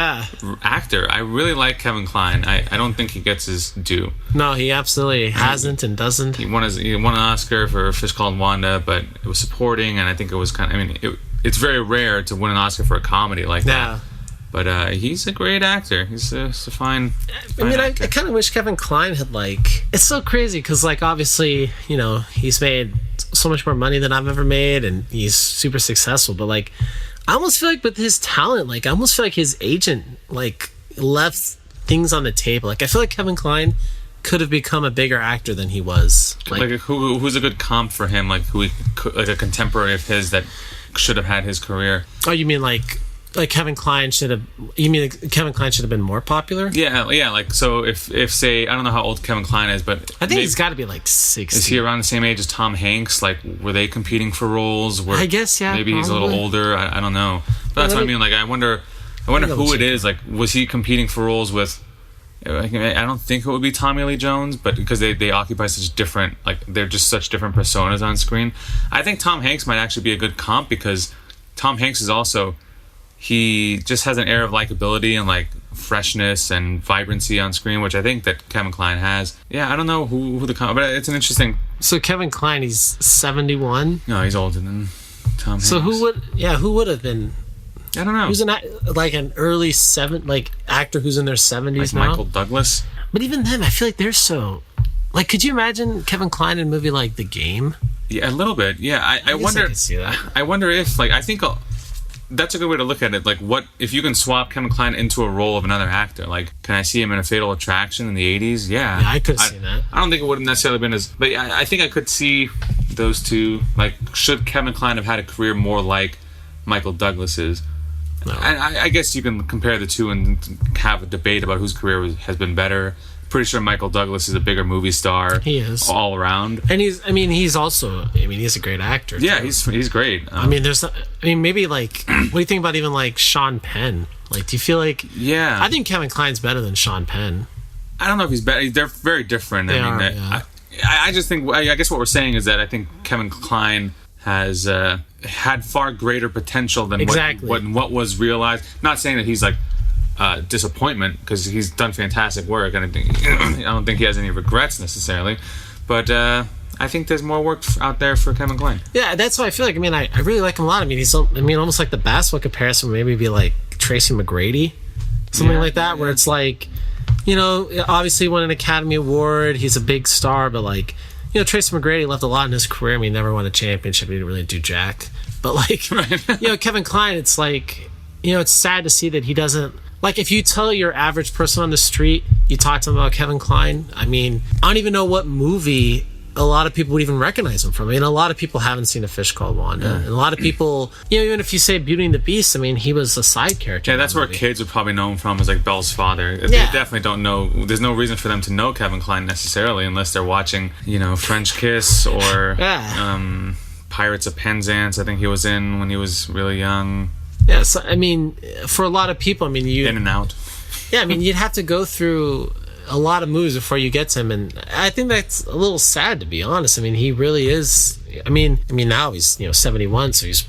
actor. I really like Kevin Kline. I don't think he gets his due. No, he absolutely hasn't and doesn't. He won an Oscar for A Fish Called Wanda, but it was supporting, and I think it was it's very rare to win an Oscar for a comedy like that. But he's a great actor. He's a fine I kind of wish Kevin Kline had it's so crazy because obviously he's made so much more money than I've ever made, and he's super successful. But I almost feel with his talent, I almost feel his agent left things on the table. I feel like Kevin Kline could have become a bigger actor than he was. Like who's a good comp for him? Like like a contemporary of his that should have had his career. Oh, you mean like Kevin Kline should have? You mean like Kevin Kline should have been more popular? Yeah. Like, so if say, I don't know how old Kevin Kline is, but I think he's got to be like 60. Is he around the same age as Tom Hanks? Like, were they competing for roles? I guess, yeah. Maybe he's a little older. I don't know. But that's what I mean. Like, I wonder who it is. Like, was he competing for roles with? I don't think it would be Tommy Lee Jones, but because they occupy such different, like, they're just such different personas on screen. I think Tom Hanks might actually be a good comp because Tom Hanks is also, he just has an air of likability and like freshness and vibrancy on screen, which I think that Kevin Kline has. Yeah, I don't know who the comp, but it's an interesting. So Kevin Kline, he's 71. No, he's older than Tom Hanks. So who would have been? I don't know. Who's an early actor who's in their 70s like now? Michael Douglas. But even then, I feel like they're so. Like, could you imagine Kevin Kline in a movie like The Game? Yeah, a little bit. Yeah, I wonder. I could see that. I wonder if, like, I think that's a good way to look at it. Like, what if you can swap Kevin Kline into a role of another actor? Like, can I see him in a Fatal Attraction in the 80s? Yeah, I could have seen that. I don't think it would have necessarily been as, but yeah, I think I could see those two. Like, should Kevin Kline have had a career more like Michael Douglas's? No. I guess you can compare the two and have a debate about whose career has been better. Pretty sure Michael Douglas is a bigger movie star. He is all around, and he's a great actor. Yeah, too. he's great. Maybe like, what do you think about even like Sean Penn? Like, do you feel like? Yeah, I think Kevin Kline's better than Sean Penn. I don't know if he's better. They're very different. I just think. I guess what we're saying is that I think Kevin Kline has had far greater potential than what was realized. Not saying that he's like disappointment, because he's done fantastic work, and I don't think he has any regrets necessarily. But I think there's more work out there for Kevin Kline. Yeah, that's why I feel like. I really like him a lot. He's almost like the basketball comparison would maybe be like Tracy McGrady, something like that, where it's like, obviously won an Academy Award. He's a big star, but like, Tracy McGrady left a lot in his career. He never won a championship. He didn't really do jack. But like, right. Kevin Kline, it's like, it's sad to see that he doesn't. Like, if you tell your average person on the street, you talk to them about Kevin Kline, I don't even know what movie a lot of people would even recognize him from. A lot of people haven't seen A Fish Called Wanda. Yeah. And a lot of people, even if you say Beauty and the Beast, he was a side character. Yeah, that's where kids would probably know him from, as like Belle's father. They definitely don't know. There's no reason for them to know Kevin Kline necessarily, unless they're watching, French Kiss or Pirates of Penzance. I think he was in when he was really young. Yeah, so, for a lot of people, you... In and out. Yeah, you'd have to go through a lot of movies before you get to him, and I think that's a little sad, to be honest. He really is... now he's, 71, so he's,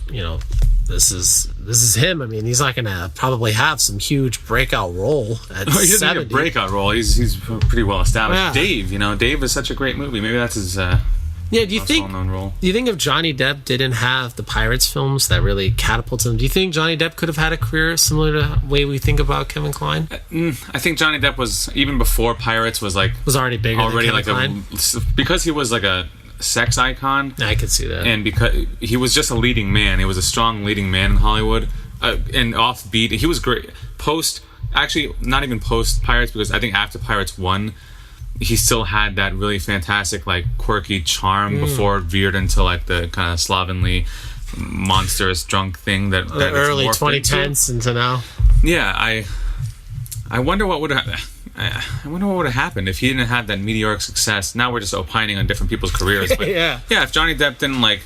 this is him. He's not going to probably have some huge breakout role at 70. He doesn't need a breakout role. He's pretty well established. Yeah. Dave is such a great movie. Maybe that's his... do you think if Johnny Depp didn't have the Pirates films that really catapulted him, do you think Johnny Depp could have had a career similar to the way we think about Kevin Kline? I think Johnny Depp was, even before Pirates, was already bigger than Kevin Kline? Because he was like a sex icon. I could see that. And because he was just a leading man. He was a strong leading man in Hollywood. And offbeat. He was great. Not even post Pirates, because I think after Pirates 1, he still had that really fantastic, like, quirky charm before it veered into like the kind of slovenly, monstrous drunk thing that the early 2010s into now. Yeah, I wonder what would have. I wonder what would have happened if he didn't have that meteoric success. Now we're just opining on different people's careers, but yeah, if Johnny Depp didn't I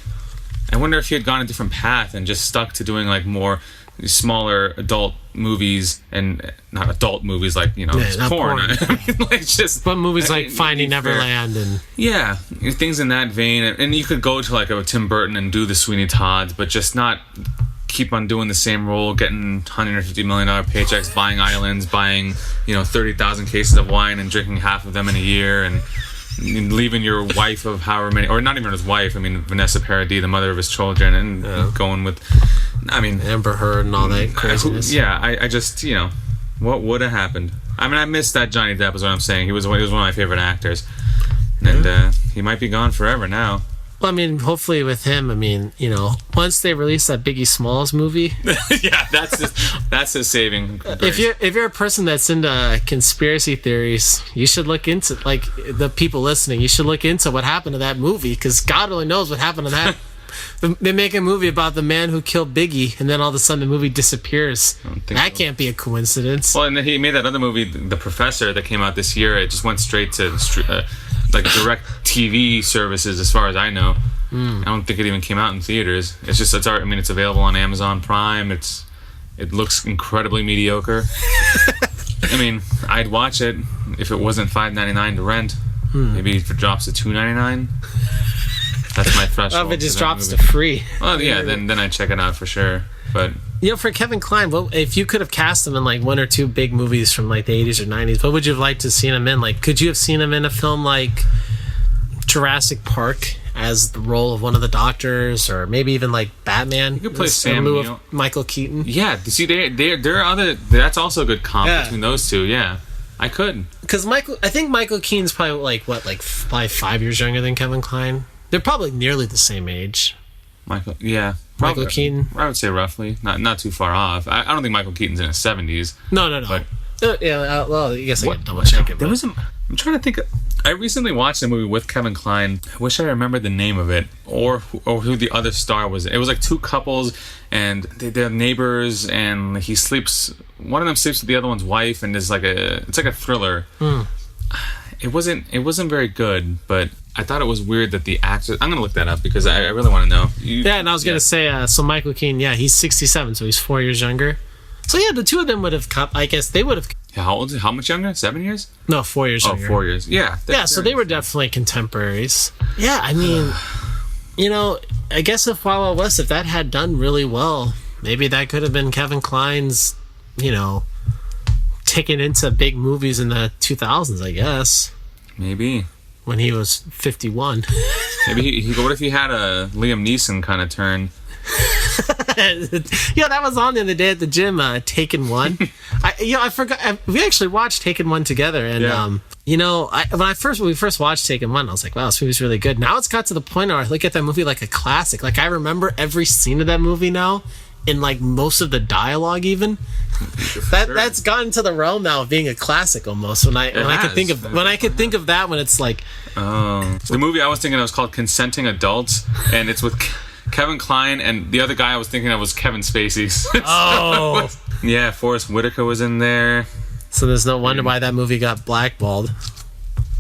wonder if he had gone a different path and just stuck to doing like more smaller adult movies, and not adult movies like porn. But movies like Finding Neverland and things in that vein. And you could go to like a Tim Burton and do the Sweeney Todds, but just not keep on doing the same role, getting $150 million paychecks, buying islands, buying 30,000 cases of wine and drinking half of them in a year, and leaving your wife of however many, or not even his wife, Vanessa Paradis, the mother of his children, and going with, Amber Heard and all that craziness. I just, what would have happened? I missed that Johnny Depp, is what I'm saying. He was one of my favorite actors. And he might be gone forever now. Well, I mean, hopefully with him, I mean, once they release that Biggie Smalls movie, Yeah, that's his saving grace. if you're a person that's into conspiracy theories, you should look into, like, the people listening, you should look into what happened to that movie, because God only knows what happened to that. They make a movie about the man who killed Biggie, and then all of a sudden the movie disappears. That can't be a coincidence. Well, and then he made that other movie, The Professor, that came out this year. It just went straight to like direct TV services, as far as I know. I don't think it even came out in theaters. It's available on Amazon Prime. It looks incredibly mediocre. I mean, I'd watch it if it wasn't $5.99 to rent. Maybe if it drops to $2.99. That's my threshold. If it just drops to free. Well, yeah, then I check it out for sure. But for Kevin Kline, if you could have cast him in like one or two big movies from like the 80s or 90s, what would you have liked to have seen him in? Like, could you have seen him in a film like Jurassic Park as the role of one of the doctors, or maybe even like Batman? You could play Sam in lieu Neill. of Michael Keaton. Yeah, see, there are other. That's also a good comp between those two. Yeah, I could. Because I think Michael Keaton's probably probably 5 years younger than Kevin Kline. They're probably nearly the same age. Michael Keaton. I would say roughly, not too far off. I don't think Michael Keaton's in his 70s. No. But well, I guess I can double check it. I'm trying to think. I recently watched a movie with Kevin Kline. I wish I remembered the name of it, or who the other star was. It was like two couples, and they're neighbors, and he sleeps. One of them sleeps with the other one's wife, and it's like a thriller. It wasn't very good, but I thought it was weird that the actors... I'm going to look that up because I really want to know. And I was going to say, so Michael Keaton, he's 67, so he's 4 years younger. So the two of them would have... I guess they would have... How old? How much younger? 7 years? No, 4 years younger. 4 years. Yeah. So they were definitely contemporaries. Yeah, I mean, I guess if Wild Wild West, if that had done really well, maybe that could have been Kevin Kline's, ticket into big movies in the 2000s, I guess. Maybe. When he was 51. Maybe what if he had a Liam Neeson kind of turn? That was on the other day at the gym, Taken 1. I forgot. We actually watched Taken 1 together, and when we first watched Taken 1, I was like, wow, this movie's really good. Now it's got to the point where I look at that movie like a classic. Like, I remember every scene of that movie now, and like most of the dialogue even. That's gotten to the realm now of being a classic almost. When I could think of that, when it's like, the movie I was thinking of was called Consenting Adults, and it's with Kevin Kline, and the other guy I was thinking of was Kevin Spacey. Oh. Yeah, Forrest Whitaker was in there. So there's no wonder why that movie got blackballed.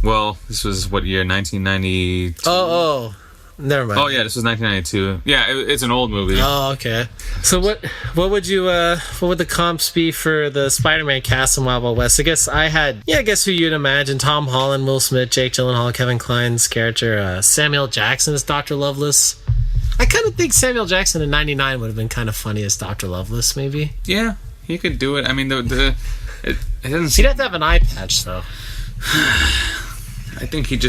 Well, this was what year? 1992. Oh. Never mind. Oh yeah, this was 1992. Yeah, it's an old movie. Oh, okay. So what would the comps be for the Spider-Man cast in Wild Wild West? I guess who you'd imagine: Tom Holland, Will Smith, Jake Gyllenhaal, Kevin Kline's character, Samuel Jackson as Dr. Lovelace. I kind of think Samuel Jackson in '99 would have been kind of funny as Dr. Lovelace, maybe. Yeah, he could do it. I mean, it doesn't. He'd have to have an eye patch, though. I think he'd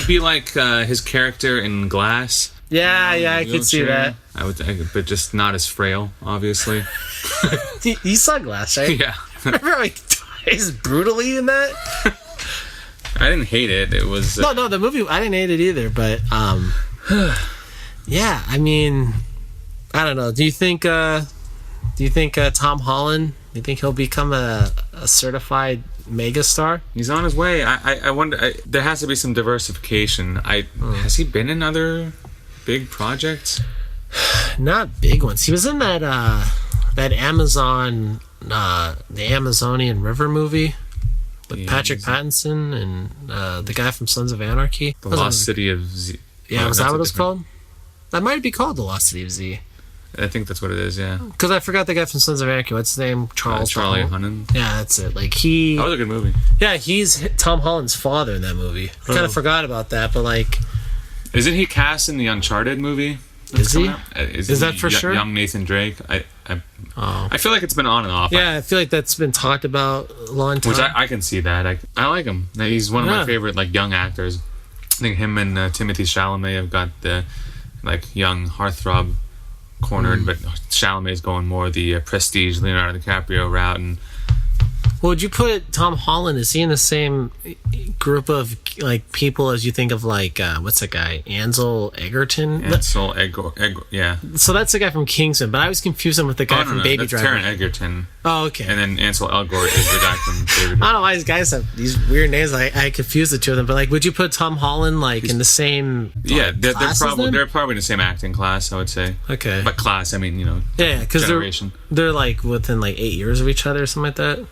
be like his character in Glass. Yeah, I could see that. But just not as frail, obviously. You saw Glass, right? Yeah. Remember, he dies brutally in that. I didn't hate it. It was no, the movie. I didn't hate it either, but yeah. I mean, I don't know. Do you think Tom Holland? Do you think he'll become a certified megastar? He's on his way. I wonder. There has to be some diversification. Has he been in other big projects? Not big ones. He was in that Amazon, the Amazonian River movie with Patrick Pattinson and the guy from Sons of Anarchy. The Lost City of Z. Yeah, was that what it was called? That might be called The Lost City of Z. I think that's what it is, yeah. Because I forgot the guy from Sons of Anarchy. What's his name? Charlie Hunnam. Yeah, that's it. That was a good movie. Yeah, he's Tom Holland's father in that movie. I kind of forgot about that, but like... Isn't he cast in the Uncharted movie? Is he? Is that for sure? Young Nathan Drake. I feel like it's been on and off. Yeah, I feel like that's been talked about a long time. Which I can see that. I like him. He's one of my favorite young actors. I think him and Timothy Chalamet have got the young heartthrob cornered, but Chalamet's going more the prestige Leonardo DiCaprio route, and Well, would you put Tom Holland? Is he in the same group of like people as you think of like what's that guy, Ansel Egerton? Ansel yeah. So that's the guy from Kingsman, but I was confusing with the guy from Baby that's Driver. Taron Egerton. Oh, okay. And then Ansel Elgort is the guy from Baby Driver. I don't know why these guys have these weird names. I confuse the two of them. But like, would you put Tom Holland like in the same? Yeah, like, they're probably in the same acting class, I would say. Okay. But class, I mean, Yeah, because generation. they're like within like 8 years of each other or something like that.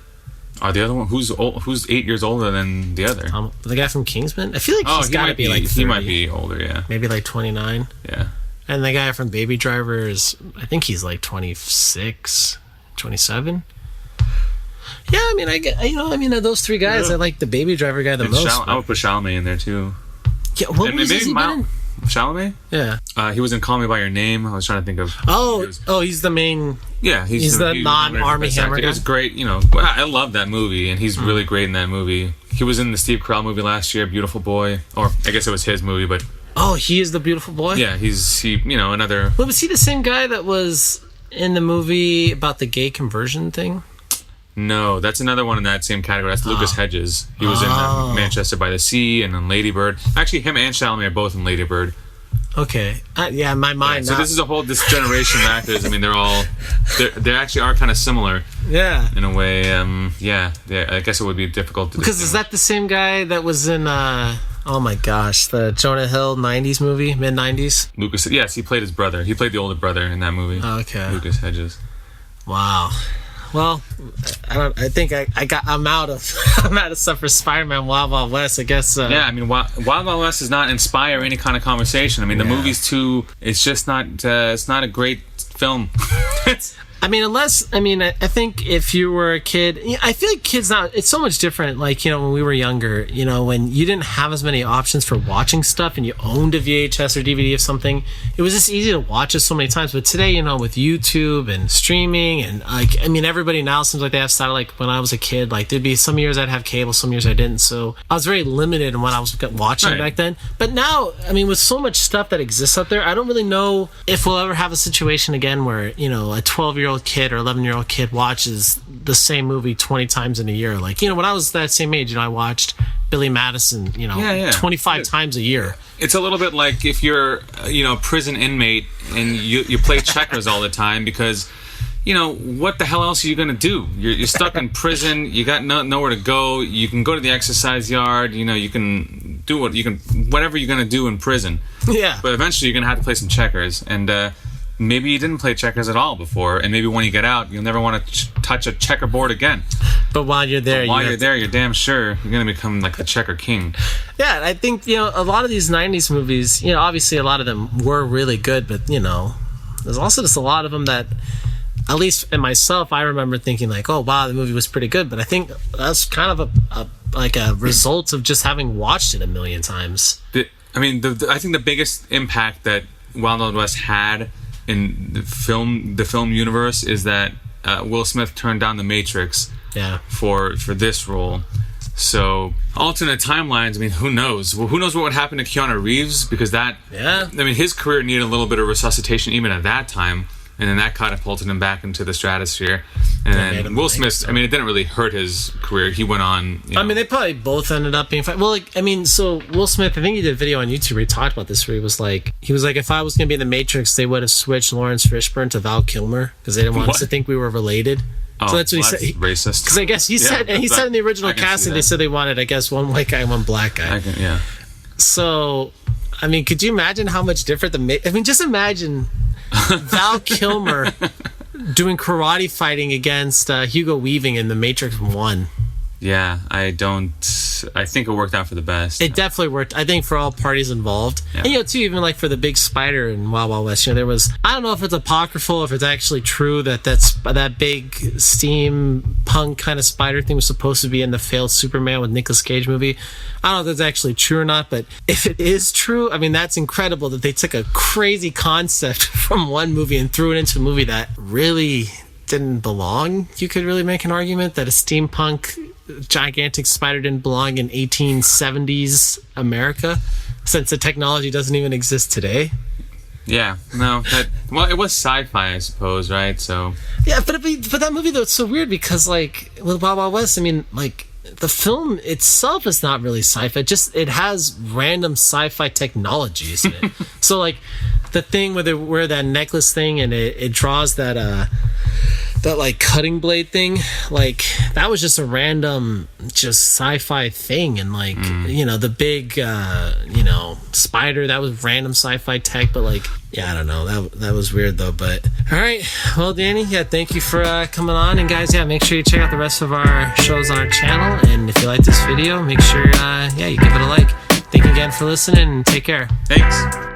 The other one, who's 8 years older than the other? The guy from Kingsman? I feel like he's got to be like 30. He might be older, yeah. Maybe like 29. Yeah. And the guy from Baby Driver is, I think he's like 26, 27. Yeah, I mean, of those three guys, I like the Baby Driver guy the most. I would put Chalamet in there too. Yeah, what was he been in? Chalamet? Yeah. He was in Call Me By Your Name. I was trying to think of... he's the main... Yeah, he's the non-Army Hammer guy. It was great, I love that movie, and he's really great in that movie. He was in the Steve Carell movie last year, Beautiful Boy. Or, I guess it was his movie, but... Oh, he is the Beautiful Boy? Yeah, another... Well, was he the same guy that was in the movie about the gay conversion thing? No, that's another one in that same category. That's Lucas Hedges. He was in Manchester by the Sea and then Lady Bird. Actually, him and Chalamet are both in Lady Bird. Okay. In my mind. So this is this generation of actors. I mean, they actually are kind of similar. Yeah. In a way, I guess it would be difficult to because is that the same guy that was in oh my gosh, the Jonah Hill 90s movie, mid 90s? Lucas, yes, he played his brother. He played the older brother in that movie. Oh, okay. Lucas Hedges. Wow. Well, I think I'm out of stuff for Spider-Man Wild Wild West. I guess. Yeah, I mean, Wild Wild West does not inspire any kind of conversation. I mean, the movie's too. It's just not. It's not a great film. I think if you were a kid, I feel like kids now, it's so much different. Like, when we were younger, when you didn't have as many options for watching stuff and you owned a VHS or DVD of something, it was just easy to watch it so many times. But today, with YouTube and streaming and everybody now seems like they have satellite. When I was a kid, like there'd be some years I'd have cable, some years I didn't. So I was very limited in what I was watching back then. But now, with so much stuff that exists out there, I don't really know if we'll ever have a situation again where, a 12-year-old kid or 11-year-old kid watches the same movie 20 times in a year. Like, when I was that same age, I watched Billy Madison, 25 times a year. It's a little bit like if you're, a prison inmate and you play checkers all the time because, what the hell else are you going to do? You're stuck in prison. You got nowhere to go. You can go to the exercise yard. You can do whatever you're going to do in prison. Yeah. But eventually you're going to have to play some checkers. And, maybe you didn't play checkers at all before, and maybe when you get out, you'll never want to touch a checkerboard again. But while you're there, you're damn sure you're going to become like the checker king. Yeah, I think, a lot of these 90s movies, obviously a lot of them were really good, but, there's also just a lot of them that, at least in myself, I remember thinking like, oh, wow, the movie was pretty good. But I think that's kind of a result of just having watched it a million times. I think the biggest impact that Wild Wild West had in the film universe is that Will Smith turned down The Matrix for this role. So alternate timelines, who knows? Well, who knows what would happen to Keanu Reeves, because his career needed a little bit of resuscitation even at that time, and then that catapulted him back into the stratosphere. And then Will Smith, it didn't really hurt his career. He went on. They probably both ended up being fine. Well, so Will Smith, I think he did a video on YouTube where he talked about this, where he was like, if I was going to be in the Matrix, they would have switched Lawrence Fishburne to Val Kilmer because they didn't want us to think we were related. Oh, so that's what he said. Racist. Because I guess he said in the original casting, they said they wanted, I guess, one white guy and one black guy. So, could you imagine how much different just imagine Val Kilmer doing karate fighting against Hugo Weaving in The Matrix 1. Yeah, I think it worked out for the best. It definitely worked, I think, for all parties involved. Yeah. And, too, even like for the big spider in Wild Wild West, there was, I don't know if it's apocryphal, if it's actually true that that big steampunk kind of spider thing was supposed to be in the failed Superman with Nicolas Cage movie. I don't know if that's actually true or not, but if it is true, that's incredible that they took a crazy concept from one movie and threw it into a movie that really didn't belong. You could really make an argument that a steampunk gigantic spider didn't belong in 1870s America, since the technology doesn't even exist today. Yeah, no, well, it was sci-fi, I suppose, right? So Yeah, but that movie though, it's so weird because like with Wild Wild West, I mean, like the film itself is not really sci-fi. It has random sci-fi technologies in it. So like the thing where they wear that necklace thing and it draws that like cutting blade thing, like that was just a random just sci-fi thing. And like the big spider, that was random sci-fi tech. But like, yeah, I don't know, that was weird though. But all right, well, Danny, yeah, thank you for coming on. And guys, yeah, make sure you check out the rest of our shows on our channel. And if you like this video, make sure you give it a like. Thank you again for listening, and take care. Thanks.